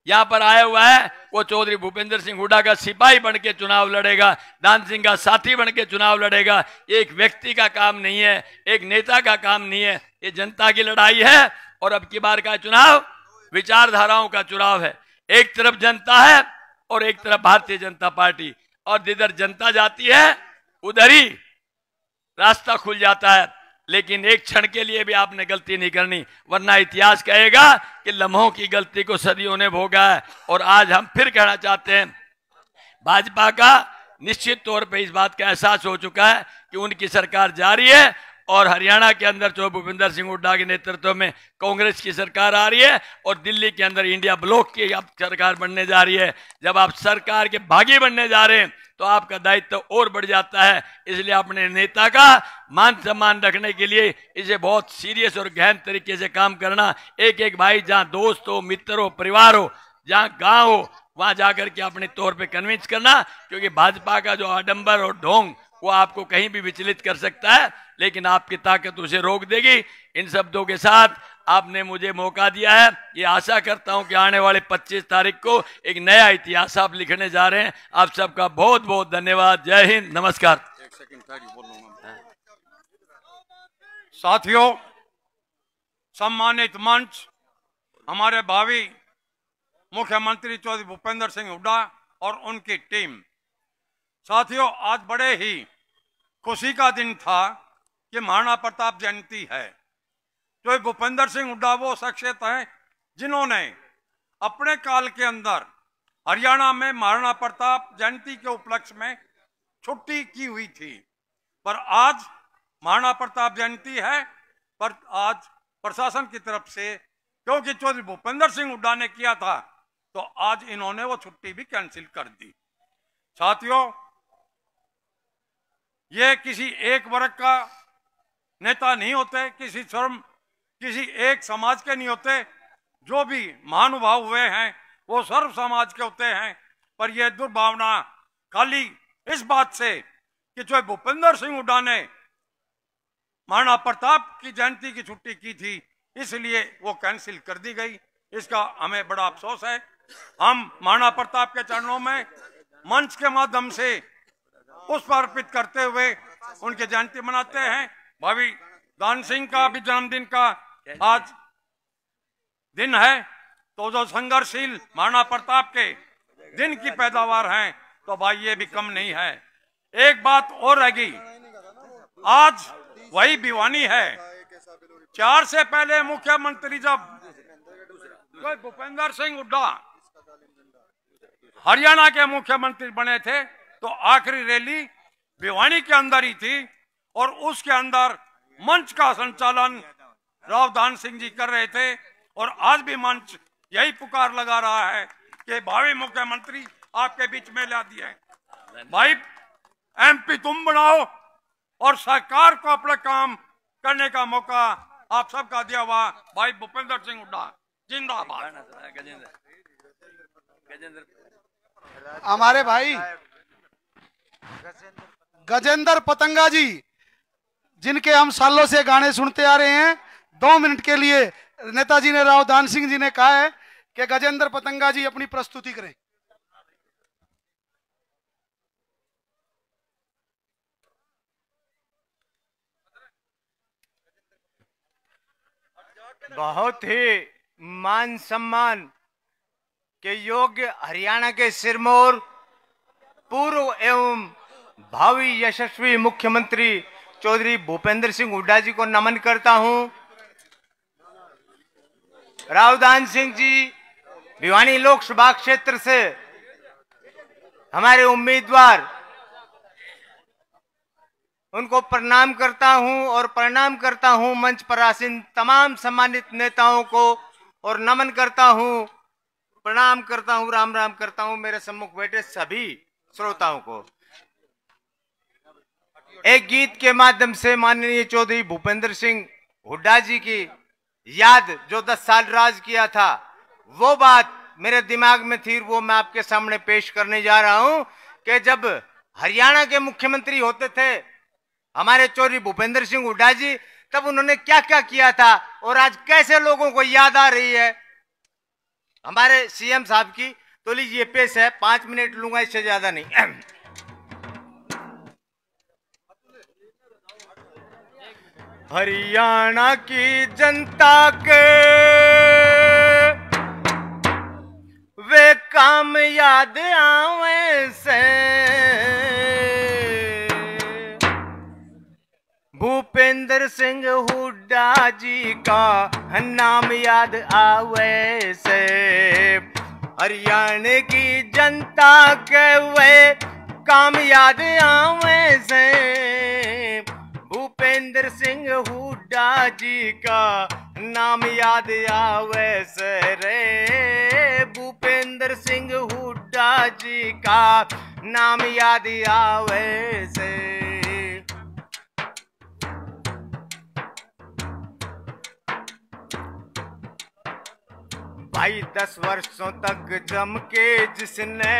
यहाँ पर आया हुआ है वो चौधरी भूपेंद्र सिंह हुड्डा का सिपाही बन के चुनाव लड़ेगा, दान सिंह का साथी बन के चुनाव लड़ेगा। एक व्यक्ति का काम नहीं है, एक नेता का काम नहीं है, ये जनता की लड़ाई है। और अब की बार का चुनाव विचारधाराओं का चुनाव है। एक तरफ जनता है और एक तरफ भारतीय जनता पार्टी, और जिधर जनता जाती है उधर ही रास्ता खुल जाता है। लेकिन एक क्षण के लिए भी आपने गलती नहीं करनी, वरना इतिहास कहेगा कि लम्हों की गलती को सदियों ने भोगा है। और आज हम फिर कहना चाहते हैं, भाजपा का निश्चित तौर पे इस बात का एहसास हो चुका है कि उनकी सरकार जारी है और हरियाणा के अंदर चौधरी भूपेंद्र सिंह हुड्डा के नेतृत्व में कांग्रेस की सरकार आ रही है और दिल्ली के अंदर इंडिया ब्लॉक की अब सरकार बनने जा रही है। जब आप सरकार के भागी बनने जा रहे हैं तो आपका दायित्व और बढ़ जाता है। इसलिए अपने नेता का मान सम्मान रखने के लिए इसे बहुत सीरियस और गहन तरीके से काम करना। एक एक भाई, जहां दोस्त हो, मित्र हो, परिवार हो, जहां गांव हो, वहां जाकर के अपने तौर पे कन्विंस करना, क्योंकि भाजपा का जो आडंबर और ढोंग वो आपको कहीं भी विचलित कर सकता है, लेकिन आपकी ताकत उसे रोक देगी। इन शब्दों के साथ आपने मुझे मौका दिया है, ये आशा करता हूं कि आने वाले 25 तारीख को एक नया इतिहास आप लिखने जा रहे हैं। आप सबका बहुत बहुत धन्यवाद। जय हिंद, नमस्कार। साथियों, सम्मानित मंच, हमारे भावी मुख्यमंत्री चौधरी भूपेंद्र सिंह हुड्डा और उनकी टीम। साथियों, आज बड़े ही खुशी का दिन था कि महाराणा प्रताप जयंती है। चौधरी भूपेंद्र सिंह हुड्डा वो शख्सियत है जिन्होंने अपने काल के अंदर हरियाणा में महाराणा प्रताप जयंती के उपलक्ष्य में छुट्टी की हुई थी। पर आज महाराणा प्रताप जयंती है, पर आज प्रशासन की तरफ से, क्योंकि चौधरी भूपेंद्र सिंह हुड्डा ने किया था, तो आज इन्होंने वो छुट्टी भी कैंसिल कर दी। साथियों, ये किसी एक वर्ग का नेता नहीं होते, किसी एक समाज के नहीं होते। जो भी महानुभाव हुए हैं वो सर्व समाज के होते हैं। पर यह दुर्भावना खाली इस बात से कि जो भूपेंद्र सिंह हुड्डा ने महाराणा प्रताप की जयंती की छुट्टी की थी, इसलिए वो कैंसिल कर दी गई। इसका हमें बड़ा अफसोस है। हम महाराणा प्रताप के चरणों में मंच के माध्यम से पुष्प अर्पित करते हुए उनकी जयंती मनाते हैं। भावी दान सिंह का भी जन्मदिन का आज दिन है। तो जो संघर्षशील महाराणा प्रताप के दिन की पैदावार है, तो भाई ये भी कम नहीं है। एक बात और रहेगी, आज वही भिवानी है। 4 से पहले मुख्यमंत्री जब भूपेंद्र सिंह हुड्डा हरियाणा के मुख्यमंत्री बने थे, तो आखिरी रैली भिवानी के अंदर ही थी और उसके अंदर मंच का संचालन राव दान सिंह जी कर रहे थे। और आज भी मंच यही पुकार लगा रहा है कि भावी मुख्यमंत्री आपके बीच में ला दिए भाई, एमपी तुम बनाओ और सरकार को अपना काम करने का मौका आप सबका दिया हुआ भाई भूपेंद्र सिंह हुड्डा जिंदाबाद। हमारे भाई गजेंद्र पतंगा जी, जिनके हम सालों से गाने सुनते आ रहे हैं, 2 मिनट के लिए नेताजी ने, राव दान सिंह जी ने कहा है कि गजेंद्र पतंगा जी अपनी प्रस्तुति करें। बहुत ही मान सम्मान के योग्य हरियाणा के सिरमौर पूर्व एवं भावी यशस्वी मुख्यमंत्री चौधरी भूपेंद्र सिंह हुड्डा जी को नमन करता हूं। राव दान सिंह जी भिवानी लोकसभा क्षेत्र से हमारे उम्मीदवार, उनको प्रणाम करता हूं और प्रणाम करता हूं मंच पर आसीन तमाम सम्मानित नेताओं को और नमन करता हूं, प्रणाम करता हूं, राम राम करता हूं मेरे सम्मुख बैठे सभी श्रोताओं को। एक गीत के माध्यम से माननीय चौधरी भूपेंद्र सिंह हुड्डा जी की याद, जो 10 साल राज किया था, वो बात मेरे दिमाग में थी, वो मैं आपके सामने पेश करने जा रहा हूं कि जब हरियाणा के मुख्यमंत्री होते थे हमारे चौधरी भूपेंद्र सिंह हुड्डा जी, तब उन्होंने क्या क्या किया था और आज कैसे लोगों को याद आ रही है हमारे सीएम साहब की। तो लीजिए पेश है, 5 मिनट लूंगा, इससे ज्यादा नहीं। हरियाणा की जनता के वे काम याद आवे से, भूपेंद्र सिंह हुड्डा जी का नाम याद आवे से। हरियाणा की जनता के वे काम याद आवे से, भूपेंद्र सिंह हुड्डा जी का नाम याद आवे से रे, भूपेंद्र सिंह हुड्डा जी का नाम याद आवे से। भाई 10 वर्षों तक जम के जिसने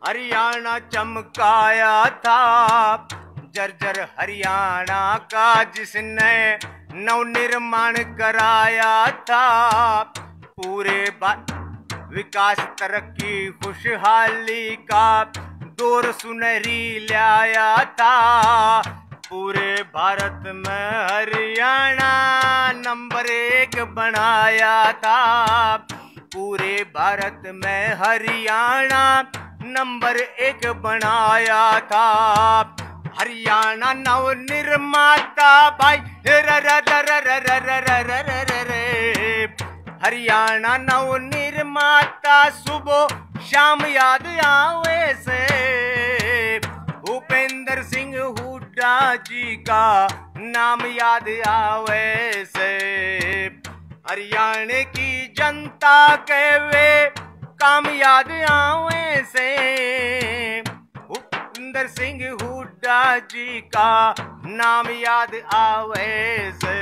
हरियाणा चमकाया था, जर्जर हरियाणा का जिसने नवनिर्माण कराया था, पूरे विकास तरक्की खुशहाली का दौर सुनहरी लाया था। पूरे भारत में हरियाणा नंबर 1 बनाया था, पूरे भारत में हरियाणा नंबर 1 बनाया था। हरियाणा नव निर्माता भाई हरियाणा नव निर्माता सुबह शाम याद आवे से, भूपेंद्र सिंह हुड्डा जी का नाम याद आवे से। हरियाणा की जनता के वे काम याद आवे से, भूपेंद्र सिंह हुड्डा जी का नाम याद आवे से।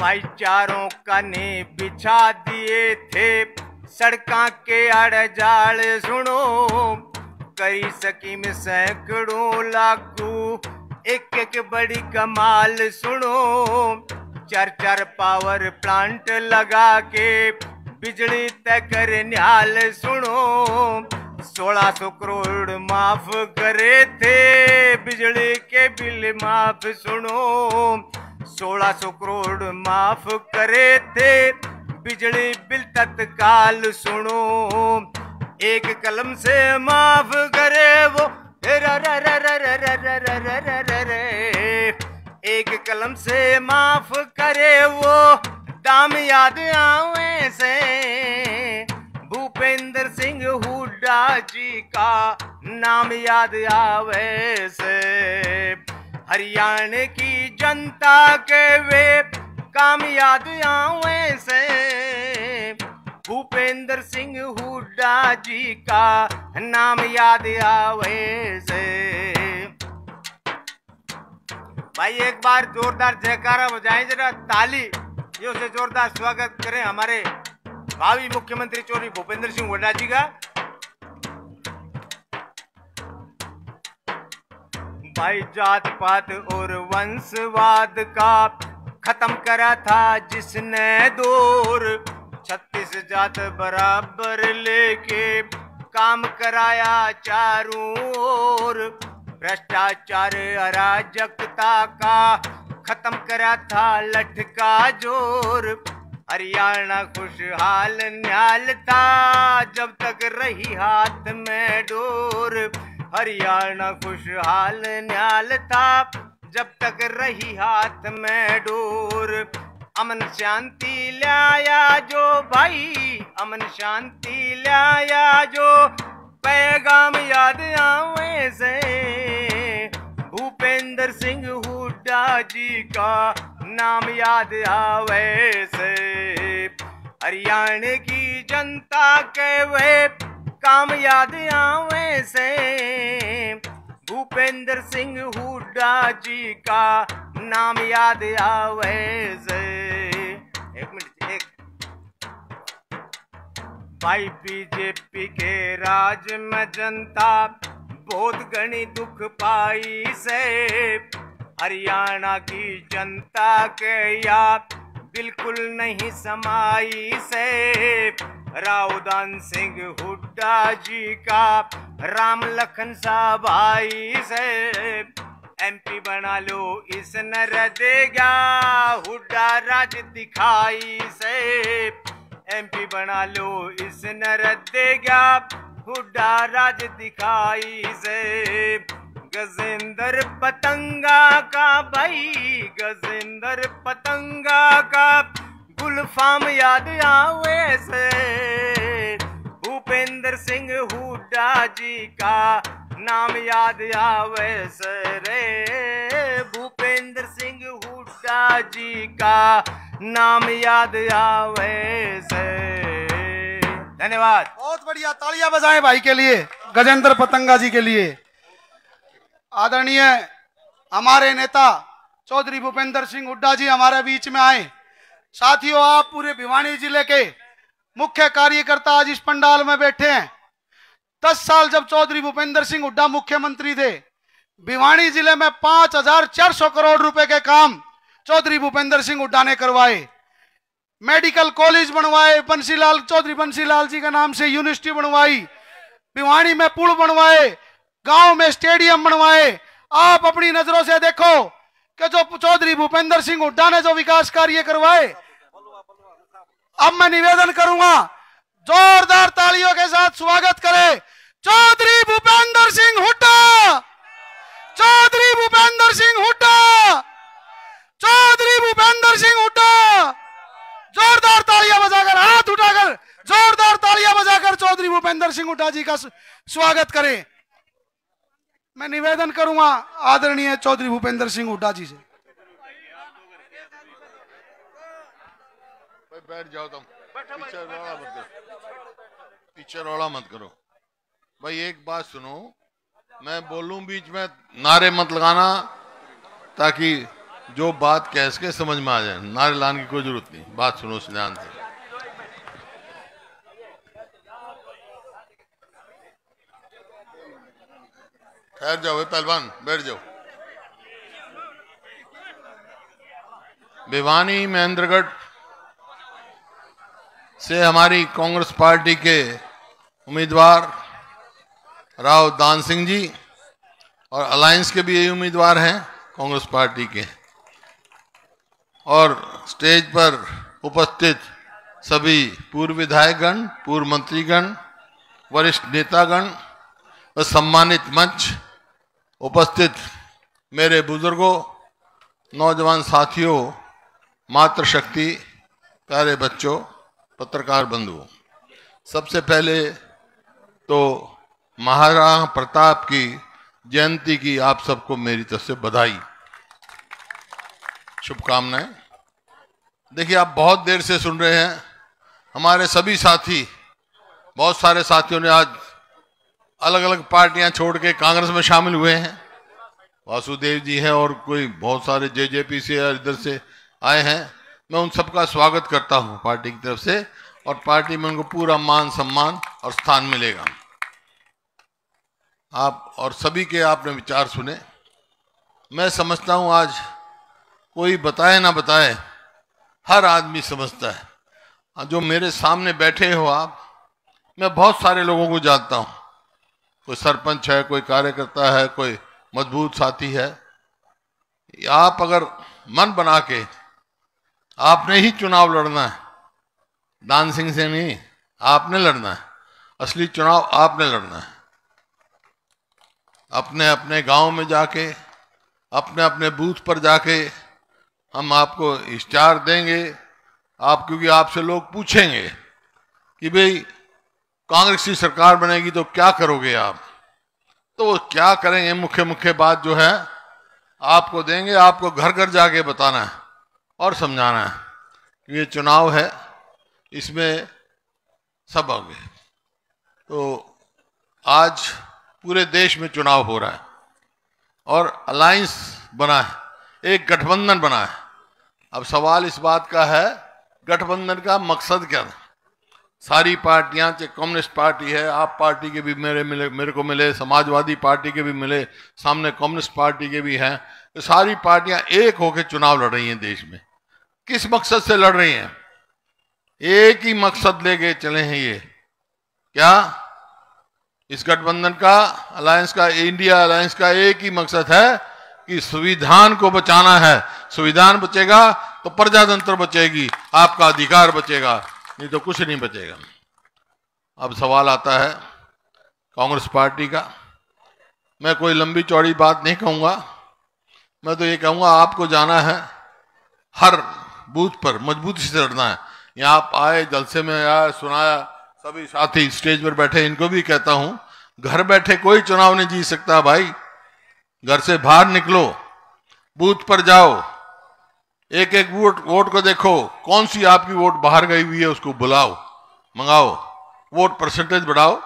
भाईचारों का ने बिछा दिए थे सड़का के अड़जाल सुनो, कई स्कीम सैकड़ों लागू एक एक बड़ी कमाल सुनो। 4 पावर प्लांट लगा के बिजली तय कर न्याल सुनो, 1600 करोड़ माफ करे थे, बिजली के बिल माफ सुनो, 1600 करोड़ माफ करे थे, बिजली बिल तत्काल सुनो, एक कलम से माफ करे वो एक कलम से माफ करे वो, दाम याद आवे से, भूपेंद्र सिंह हुड्डा जी का नाम याद आवे से, हरियाणा की जनता के वे काम याद आवे से, भूपेंद्र सिंह हुड्डा जी का नाम याद आवे से। भाई एक बार जोरदार जयकारा बजाएं, जरा तालियों से जोरदार स्वागत करें हमारे भावी मुख्यमंत्री चौधरी भूपेंद्र सिंह हुड्डा जी का। भाई जात पात और वंशवाद का खत्म करा था जिसने दौर, 36 जात बराबर लेके काम कराया चारों ओर, भ्रष्टाचार अराजकता का खत्म करा था लठका जोर, हरियाणा खुशहाल न्याल था जब तक रही हाथ में डोर, हरियाणा खुशहाल न्याल था जब तक रही हाथ में डोर, अमन शांति लाया जो भाई, अमन शांति लाया जो, पैगाम याद आवे से, भूपेंद्र सिंह हुड्डा जी का नाम याद आवे से, हरियाणा की जनता के वे काम याद आवे से, भूपेंद्र सिंह हुड्डा जी का नाम याद आवे से। एक मिनट, एक भाई बीजेपी के राज में जनता बहुत घनी दुख पाई से, हरियाणा की जनता के याद बिल्कुल नहीं समाई से, रावदान सिंह हुड्डा जी का राम लखन सा भाई से, एमपी बना लो इस नर देगा हुड्डा राज दिखाई से, एमपी बना लो इस नर देगा हुड्डा राज दिखाई से, गजेंद्र पतंगा का भाई, गजेंद्र पतंगा का गुलफाम याद आवे से, भूपेंद्र सिंह हुड्डा जी का नाम याद आवे से रे, भूपेंद्र सिंह हुड्डा जी का नाम याद आवे से। धन्यवाद। बहुत बढ़िया, तालियां बजाएं भाई के लिए, गजेंद्र पतंगा जी के लिए। आदरणीय हमारे नेता चौधरी भूपेंद्र सिंह हुड्डा जी हमारे बीच में आए। साथियों, आप पूरे भिवानी जिले के मुख्य कार्यकर्ता आज इस पंडाल में बैठे हैं। 10 साल जब चौधरी भूपेंद्र सिंह हुड्डा मुख्यमंत्री थे, भिवानी जिले में 5400 करोड़ रुपए के काम चौधरी भूपेंद्र सिंह हुड्डा ने करवाए। मेडिकल कॉलेज बनवाए, बंसीलाल चौधरी बंसीलाल जी के नाम से यूनिवर्सिटी बनवाई, भिवानी में पुल बनवाए, गांव में स्टेडियम बनवाए। आप अपनी नजरों से देखो कि जो चौधरी भूपेंद्र सिंह हुड्डा ने जो विकास कार्य करवाए। अब मैं निवेदन करूंगा, जोरदार तालियों के साथ स्वागत करें चौधरी भूपेंद्र सिंह हुड्डा, चौधरी भूपेंद्र सिंह हुड्डा, चौधरी भूपेंद्र सिंह हुड्डा। जोरदार तालियां बजाकर, हाथ उठाकर जोरदार तालियां बजाकर चौधरी भूपेंद्र सिंह हुड्डा जी का स्वागत करें। मैं निवेदन करूंगा आदरणीय चौधरी भूपेंद्र सिंह हुड्डा जी से। बैठ जाओ तुम, पीछे रोड़ा मत करो, पीछे रोड़ा मत करो भाई। एक बात सुनो, मैं बोलूं बीच में नारे मत लगाना, ताकि जो बात कह सके समझ में आ जाए। नारे लाने की कोई जरूरत नहीं, बात सुनो ध्यान से। ठहर जाओ पहलवान, बैठ जाओ। भिवानी महेंद्रगढ़ से हमारी कांग्रेस पार्टी के उम्मीदवार राव दान सिंह जी और अलायंस के भी यही उम्मीदवार हैं कांग्रेस पार्टी के, और स्टेज पर उपस्थित सभी पूर्व विधायकगण, पूर्व मंत्रीगण, वरिष्ठ नेतागण व सम्मानित मंच उपस्थित मेरे बुजुर्गों, नौजवान साथियों, मातृशक्ति, प्यारे बच्चों, पत्रकार बंधुओं, सबसे पहले तो महाराणा प्रताप की जयंती की आप सबको मेरी तरफ से बधाई, शुभकामनाएं। देखिए, आप बहुत देर से सुन रहे हैं, हमारे सभी साथी, बहुत सारे साथियों ने आज अलग अलग पार्टियां छोड़ के कांग्रेस में शामिल हुए हैं। वासुदेव जी हैं और कोई बहुत सारे जेजेपी से और इधर से आए हैं। मैं उन सबका स्वागत करता हूं पार्टी की तरफ से, और पार्टी में उनको पूरा मान सम्मान और स्थान मिलेगा। आप और सभी के आपने विचार सुने। मैं समझता हूं आज कोई बताए ना बताए, हर आदमी समझता है। जो मेरे सामने बैठे हो आप, मैं बहुत सारे लोगों को जानता हूं। कोई सरपंच है, कोई कार्यकर्ता है, कोई मजबूत साथी है। आप अगर मन बना के, आपने ही चुनाव लड़ना है, दान सिंह से नहीं, आपने लड़ना है। असली चुनाव आपने लड़ना है। अपने अपने गांव में जाके, अपने अपने बूथ पर जाके हम आपको इश्तिहार देंगे। आप, क्योंकि आपसे लोग पूछेंगे कि भाई कांग्रेस की सरकार बनेगी तो क्या करोगे आप, तो वो क्या करेंगे, मुख्य मुख्य बात जो है आपको देंगे। आपको घर घर जाके बताना है और समझाना है कि ये चुनाव है, इसमें सब होंगे। तो आज पूरे देश में चुनाव हो रहा है और अलायंस बना है, एक गठबंधन बना है। अब सवाल इस बात का है, गठबंधन का मकसद क्या था? सारी पार्टियां, चाहे कम्युनिस्ट पार्टी है, आप पार्टी के भी मेरे को मिले, समाजवादी पार्टी के भी मिले, सामने कम्युनिस्ट पार्टी के भी हैं, तो सारी पार्टियां एक होकर चुनाव लड़ रही हैं देश में। किस मकसद से लड़ रही हैं? एक ही मकसद लेके चले हैं ये, क्या? इस गठबंधन का, अलायंस का, इंडिया अलायंस का एक ही मकसद है कि संविधान को बचाना है। संविधान बचेगा तो प्रजातंत्र बचेगी, आपका अधिकार बचेगा, नहीं तो कुछ नहीं बचेगा। अब सवाल आता है कांग्रेस पार्टी का। मैं कोई लंबी चौड़ी बात नहीं कहूंगा, मैं तो ये कहूंगा आपको जाना है, हर बूथ पर मजबूती से लड़ना है। यहाँ आप आए, जलसे में आया, सुनाया, सभी साथी स्टेज पर बैठे, इनको भी कहता हूं, घर बैठे कोई चुनाव नहीं जीत सकता भाई। घर से बाहर निकलो, बूथ पर जाओ, एक एक वोट को देखो, कौन सी आपकी वोट बाहर गई हुई है उसको बुलाओ, मंगाओ, वोट परसेंटेज बढ़ाओ,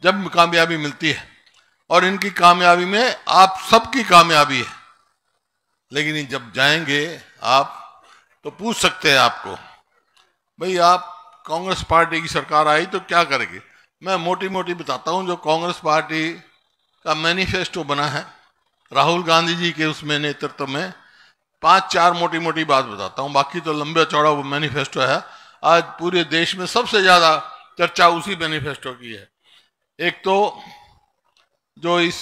जब कामयाबी मिलती है। और इनकी कामयाबी में आप सबकी कामयाबी है। लेकिन जब जाएंगे आप तो पूछ सकते हैं आपको, भाई आप कांग्रेस पार्टी की सरकार आई तो क्या करेंगे? मैं मोटी मोटी बताता हूं। जो कांग्रेस पार्टी का मैनिफेस्टो बना है राहुल गांधी जी के उसमें नेतृत्व में, 5-4 मोटी मोटी बात बताता हूं, बाकी तो लंबा चौड़ा वो मैनिफेस्टो है। आज पूरे देश में सबसे ज्यादा चर्चा उसी मैनिफेस्टो की है। एक तो जो इस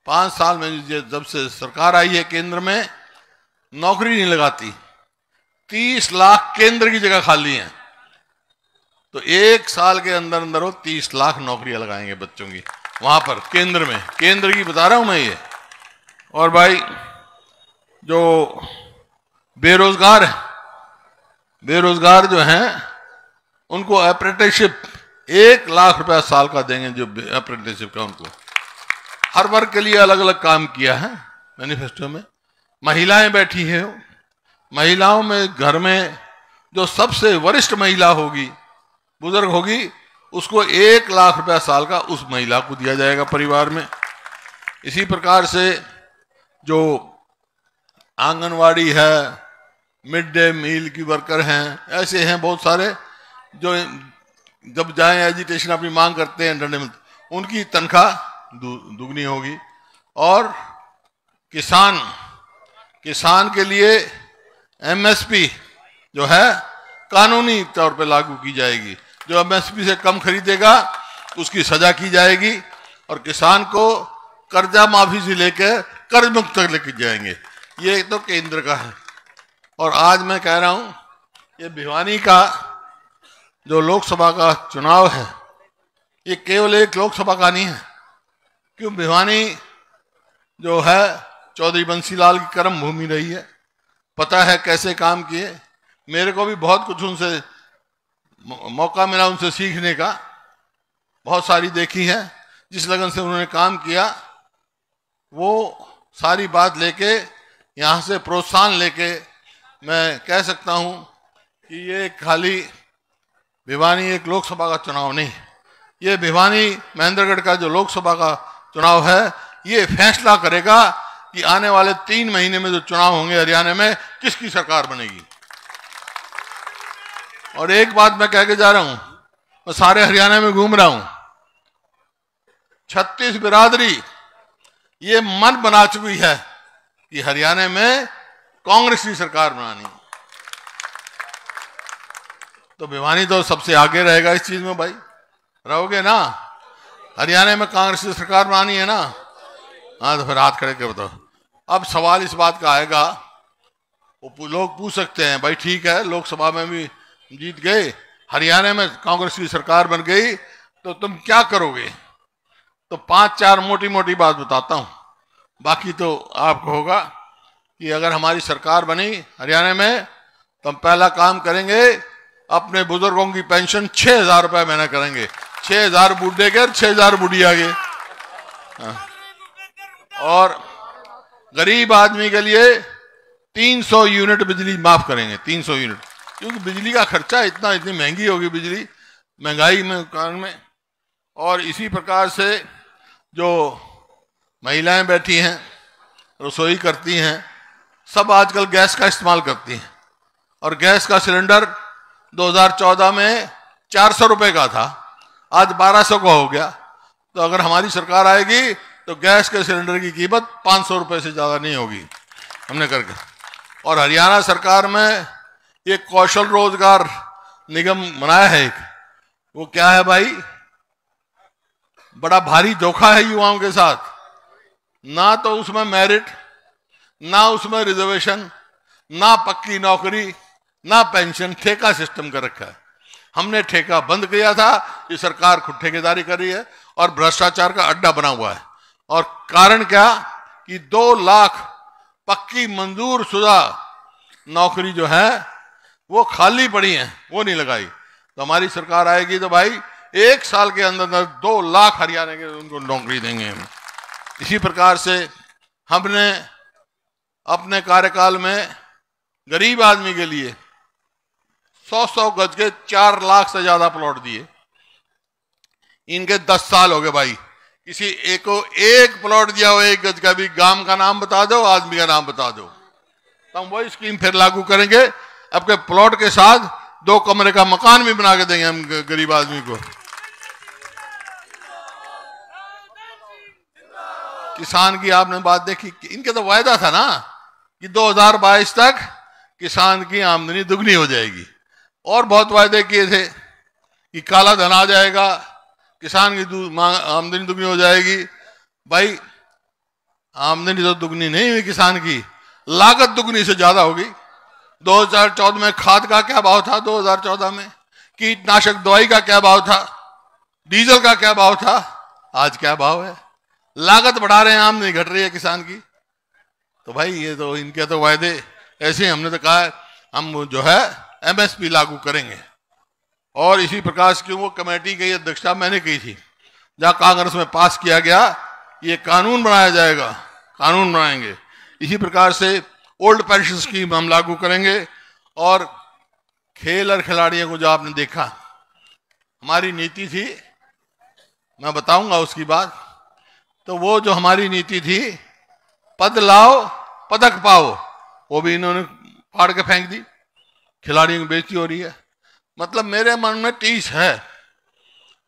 5 साल में जब से सरकार आई है केंद्र में, नौकरी नहीं लगाती, 30 लाख केंद्र की जगह खाली है, तो 1 साल के अंदर अंदर वो 30 लाख नौकरियां लगाएंगे बच्चों की वहां पर केंद्र में। केंद्र की बता रहा हूं मैं ये। और भाई जो बेरोजगार है, बेरोजगार जो हैं उनको अप्रेंटिसशिप 1 लाख रुपया साल का देंगे, जो अप्रेंटिसशिप का उनको। हर वर्ग के लिए अलग अलग काम किया है मैनिफेस्टो में। महिलाएं बैठी हैं, महिलाओं में घर में जो सबसे वरिष्ठ महिला होगी, बुजुर्ग होगी, उसको 1 लाख रुपया साल का उस महिला को दिया जाएगा परिवार में। इसी प्रकार से जो आंगनवाड़ी है, मिड डे मील की वर्कर हैं, ऐसे हैं बहुत सारे जो जब जाएं एजुटेशन अपनी मांग करते हैं डंडे में, उनकी तनख्वाह दुगनी होगी। और किसान के लिए एमएसपी जो है कानूनी तौर पे लागू की जाएगी। जो एमएसपी से कम खरीदेगा उसकी सजा की जाएगी और किसान को कर्जा माफी से लेकर कर्ज मुक्त तक लेके जाएंगे। ये तो केंद्र का है। और आज मैं कह रहा हूं ये भिवानी का जो लोकसभा का चुनाव है ये केवल एक लोकसभा का नहीं है, क्यों भिवानी जो है चौधरी बंसीलाल की कर्म भूमि रही है, पता है कैसे काम किए। मेरे को भी बहुत कुछ उनसे मौका मिला उनसे सीखने का, बहुत सारी देखी है। जिस लगन से उन्होंने काम किया वो सारी बात लेके यहाँ से प्रोत्साहन लेके मैं कह सकता हूँ कि ये खाली भिवानी एक लोकसभा का चुनाव नहीं, ये भिवानी महेंद्रगढ़ का जो लोकसभा का चुनाव है ये फैसला करेगा कि आने वाले 3 महीने में जो चुनाव होंगे हरियाणा में किसकी सरकार बनेगी। और एक बात मैं कह के जा रहा हूं, मैं सारे हरियाणा में घूम रहा हूं, 36 बिरादरी ये मन बना चुकी है कि हरियाणा में कांग्रेस की सरकार बनानी। तो भिवानी तो सबसे आगे रहेगा इस चीज में। भाई रहोगे ना, हरियाणा में कांग्रेस की सरकार बनानी है ना? हाँ तो फिर हाथ खड़े के बताओ। अब सवाल इस बात का आएगा, वो लोग पूछ सकते हैं भाई ठीक है लोकसभा में भी जीत गए, हरियाणा में कांग्रेस की सरकार बन गई तो तुम क्या करोगे? तो 5-4 मोटी मोटी बात बताता हूं, बाकी तो आपको होगा कि अगर हमारी सरकार बनी हरियाणा में तो हम पहला काम करेंगे अपने बुजुर्गों की पेंशन 6,000 रुपये महीना करेंगे। 6,000 बूढ़े के 6,000 बुढ़िया के। और गरीब आदमी के लिए 300 यूनिट बिजली माफ करेंगे, 300 यूनिट, क्योंकि बिजली का खर्चा इतनी महंगी होगी बिजली, महंगाई में कारण में। और इसी प्रकार से जो महिलाएं बैठी हैं रसोई करती हैं सब आजकल गैस का इस्तेमाल करती हैं, और गैस का सिलेंडर 2014 में 400 रुपये का था, आज 1200 का हो गया। तो अगर हमारी सरकार आएगी तो गैस के सिलेंडर की कीमत 500 रुपये से ज़्यादा नहीं होगी हमने करके। और हरियाणा सरकार में एक कौशल रोजगार निगम बनाया है एक, वो क्या है भाई, बड़ा भारी धोखा है युवाओं के साथ। ना तो उसमें मेरिट, ना उसमें रिजर्वेशन, ना पक्की नौकरी, ना पेंशन, ठेका सिस्टम कर रखा है। हमने ठेका बंद किया था, ये सरकार खुद ठेकेदारी कर रही है और भ्रष्टाचार का अड्डा बना हुआ है। और कारण क्या कि 2 लाख पक्की मंजूर शुदा नौकरी जो है वो खाली पड़ी है, वो नहीं लगाई। तो हमारी सरकार आएगी तो भाई 1 साल के अंदर 2 लाख हरियाणा के उनको नौकरी देंगे हम। इसी प्रकार से हमने अपने कार्यकाल में गरीब आदमी के लिए 100-100 गज के 4 लाख से ज्यादा प्लॉट दिए। इनके 10 साल हो गए भाई, किसी एक को एक प्लॉट दिया हो 1 गज का भी, गांव का नाम बता दो, आदमी का नाम बता दो, तो हम वही स्कीम फिर लागू करेंगे। आपके प्लॉट के साथ 2 कमरे का मकान भी बना के देंगे हम गरीब आदमी को। किसान की आपने बात देखी, इनके तो वायदा था ना कि 2022 तक किसान की आमदनी दुगनी हो जाएगी, और बहुत वायदे किए थे कि काला धन आ जाएगा, किसान की आमदनी दुगनी हो जाएगी। भाई आमदनी तो दुगनी नहीं हुई किसान की, लागत दुगनी से ज्यादा होगी। 2014 में खाद का क्या भाव था, 2014 में कीटनाशक दवाई का क्या भाव था, डीजल का क्या भाव था, आज क्या भाव है। लागत बढ़ा रहे हैं, आमदनी घट रही है किसान की। तो भाई ये तो इनके तो वायदे ऐसे, हमने तो कहा हम जो है एमएसपी लागू करेंगे। और इसी प्रकार से वो कमेटी की अध्यक्षता मैंने की थी, जहां कांग्रेस में पास किया गया ये कानून बनाया जाएगा, कानून बनाएंगे। इसी प्रकार से ओल्ड पेंशन स्कीम हम लागू करेंगे। और खेल और खिलाड़ियों को जो आपने देखा, हमारी नीति थी, मैं बताऊंगा उसकी बात। तो वो जो हमारी नीति थी, पद लाओ पदक पाओ, वो भी इन्होंने फाड़ के फेंक दी, खिलाड़ियों की बेइज्जती हो रही है। मतलब मेरे मन में टीस है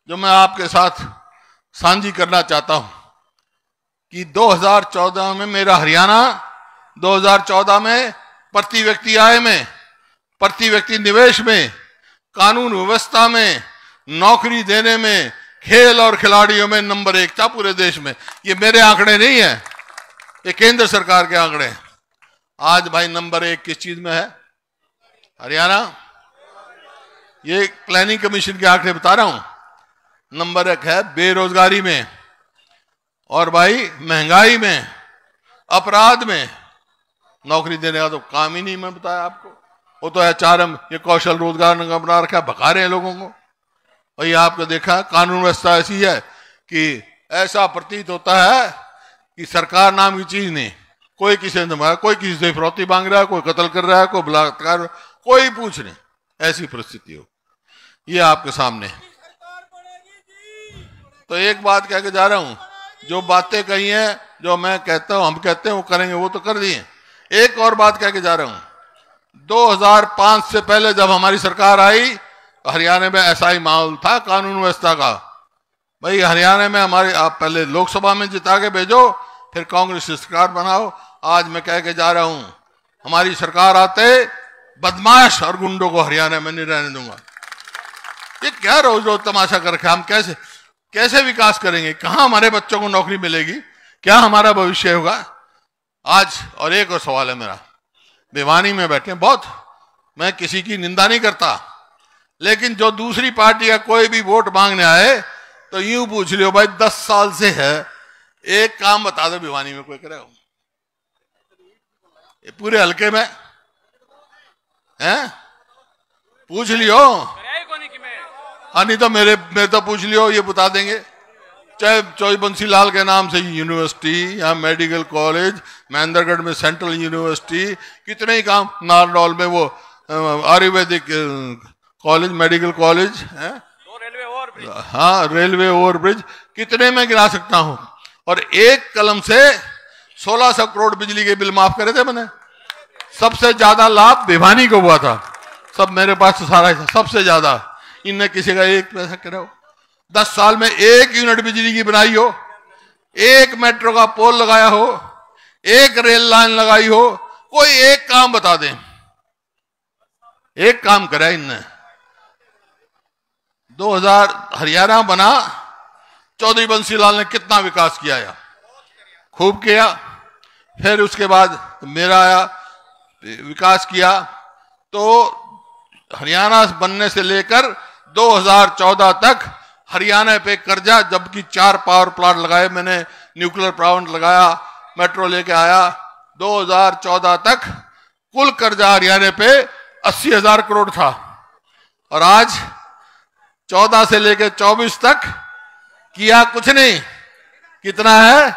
जो मैं आपके साथ साझी करना चाहता हूं कि 2014 में मेरा हरियाणा 2014 में प्रति व्यक्ति आय में प्रति व्यक्ति निवेश में, कानून व्यवस्था में, नौकरी देने में, खेल और खिलाड़ियों में नंबर 1 था पूरे देश में। ये मेरे आंकड़े नहीं है, ये केंद्र सरकार के आंकड़े हैं। आज भाई नंबर 1 किस चीज में है? हरियाणा। ये प्लानिंग कमीशन के आंकड़े बता रहा हूं। नंबर 1 है बेरोजगारी में, और भाई महंगाई में, अपराध में। नौकरी देने का तो काम ही नहीं, मैं बताया आपको। वो तो HRM, ये कौशल रोजगार निगम बना रखा है, भगा रहे हैं लोगों को। और ये आपको देखा, कानून व्यवस्था ऐसी है कि ऐसा प्रतीत होता है कि सरकार नाम की चीज नहीं। कोई किसी ने, कोई किसी से फिरौती मांग रहा है, कोई कत्ल कर रहा है, कोई बलात्कार, कोई पूछ नहीं। ऐसी परिस्थिति हो, ये आपके सामने। तो एक बात कह के जा रहा हूं, जो बातें कही हैं, जो मैं कहता हूं, हम कहते हैं वो करेंगे, वो तो कर दिए। एक और बात कह के जा रहा हूं, 2005 से पहले जब हमारी सरकार आई, हरियाणा में ऐसा ही माहौल था कानून व्यवस्था का। भाई हरियाणा में हमारे, आप पहले लोकसभा में जिता के भेजो, फिर कांग्रेस की सरकार बनाओ। आज मैं कह के जा रहा हूं, हमारी सरकार आते बदमाश और गुंडों को हरियाणा में नहीं रहने दूंगा। ये क्या रोज रोज तमाशा कर रखा है? हम कैसे विकास करेंगे? कहां हमारे बच्चों को नौकरी मिलेगी? क्या हमारा भविष्य होगा? आज और एक और सवाल है मेरा, भिवानी में बैठे बहुत, मैं किसी की निंदा नहीं करता, लेकिन जो दूसरी पार्टी का कोई भी वोट मांगने आए तो यूं पूछ लियो, भाई 10 साल से है, एक काम बता दो भिवानी में कोई करेगा? पूरे हल्के में हैं? पूछ लियो, नहीं तो मेरे तो पूछ लियो, ये बता देंगे। चाहे चौधरी बंसी लाल के नाम से यूनिवर्सिटी या मेडिकल कॉलेज, महेंद्रगढ़ में सेंट्रल यूनिवर्सिटी, कितने ही काम, नारनौल में वो आयुर्वेदिक कॉलेज, मेडिकल कॉलेज है, हाँ रेलवे ओवरब्रिज, कितने में गिरा सकता हूं। और एक कलम से 1600 करोड़ बिजली के बिल माफ करे थे मैंने। सबसे ज्यादा लाभ भिवानी को हुआ था, सब मेरे पास तो सारा था, सबसे ज्यादा। इनने किसी का एक पैसा करा हो? 10 साल में 1 यूनिट बिजली की बनाई हो, 1 मेट्रो का पोल लगाया हो, 1 रेल लाइन लगाई हो, कोई एक काम बता दें। एक काम करा इनने। 2000 हरियाणा बना, चौधरी बंसी लाल ने कितना विकास किया है? खूब किया। फिर उसके बाद मेरा आया, विकास किया। तो हरियाणा बनने से लेकर 2014 तक हरियाणा पे कर्जा, जबकि 4 पावर प्लांट लगाए मैंने, न्यूक्लियर प्लांट लगाया, मेट्रो लेके आया। 2014 तक कुल कर्जा हरियाणा पे 80,000 करोड़ था, और आज 14 से लेकर 24 तक किया कुछ नहीं। कितना है?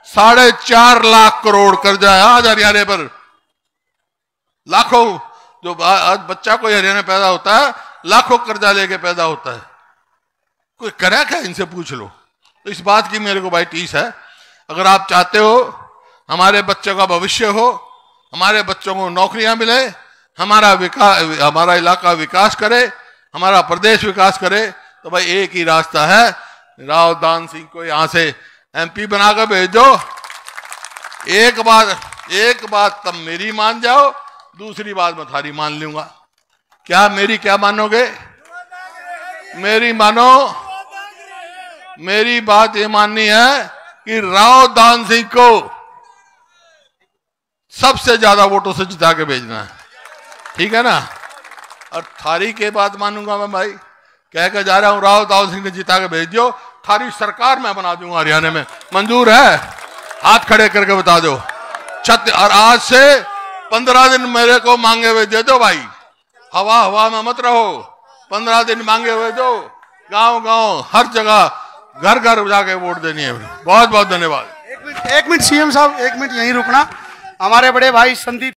4.5 लाख करोड़ कर्जा है आज हरियाणा पर। लाखों, जो आज बच्चा कोई हरियाणा पैदा होता है, लाखों कर्जा लेके पैदा होता है। कोई करा क्या? इनसे पूछ लो। तो इस बात की मेरे को भाई टीस है। अगर आप चाहते हो हमारे बच्चों का भविष्य हो, हमारे बच्चों को नौकरियां मिले, हमारा इलाका विकास करे, हमारा प्रदेश विकास करे, तो भाई एक ही रास्ता है, राव दान सिंह को यहां से MP बनाकर भेज दो। एक बात तब मेरी मान जाओ, दूसरी बात मैं थारी मान लूंगा। क्या मेरी क्या मानोगे? मेरी मानो। मेरी बात ये माननी है कि राव दान सिंह को सबसे ज्यादा वोटों से जिता के भेजना है, ठीक है ना? और थारी के बात मानूंगा मैं भाई, कह के जा रहा हूं, राव दान सिंह ने जिता के भेज दो, थारी सरकार मैं बना दूंगा हरियाणा में। मंजूर है? हाथ खड़े करके बता दो। और आज से 15 दिन मेरे को मांगे हुए दे दो भाई, हवा में मत रहो। 15 दिन मांगे हुए दो, गांव हर जगह घर जाके वोट देनी है। बहुत बहुत धन्यवाद। एक मिनट CM साहब, 1 मिनट यहीं रुकना। हमारे बड़े भाई संदीप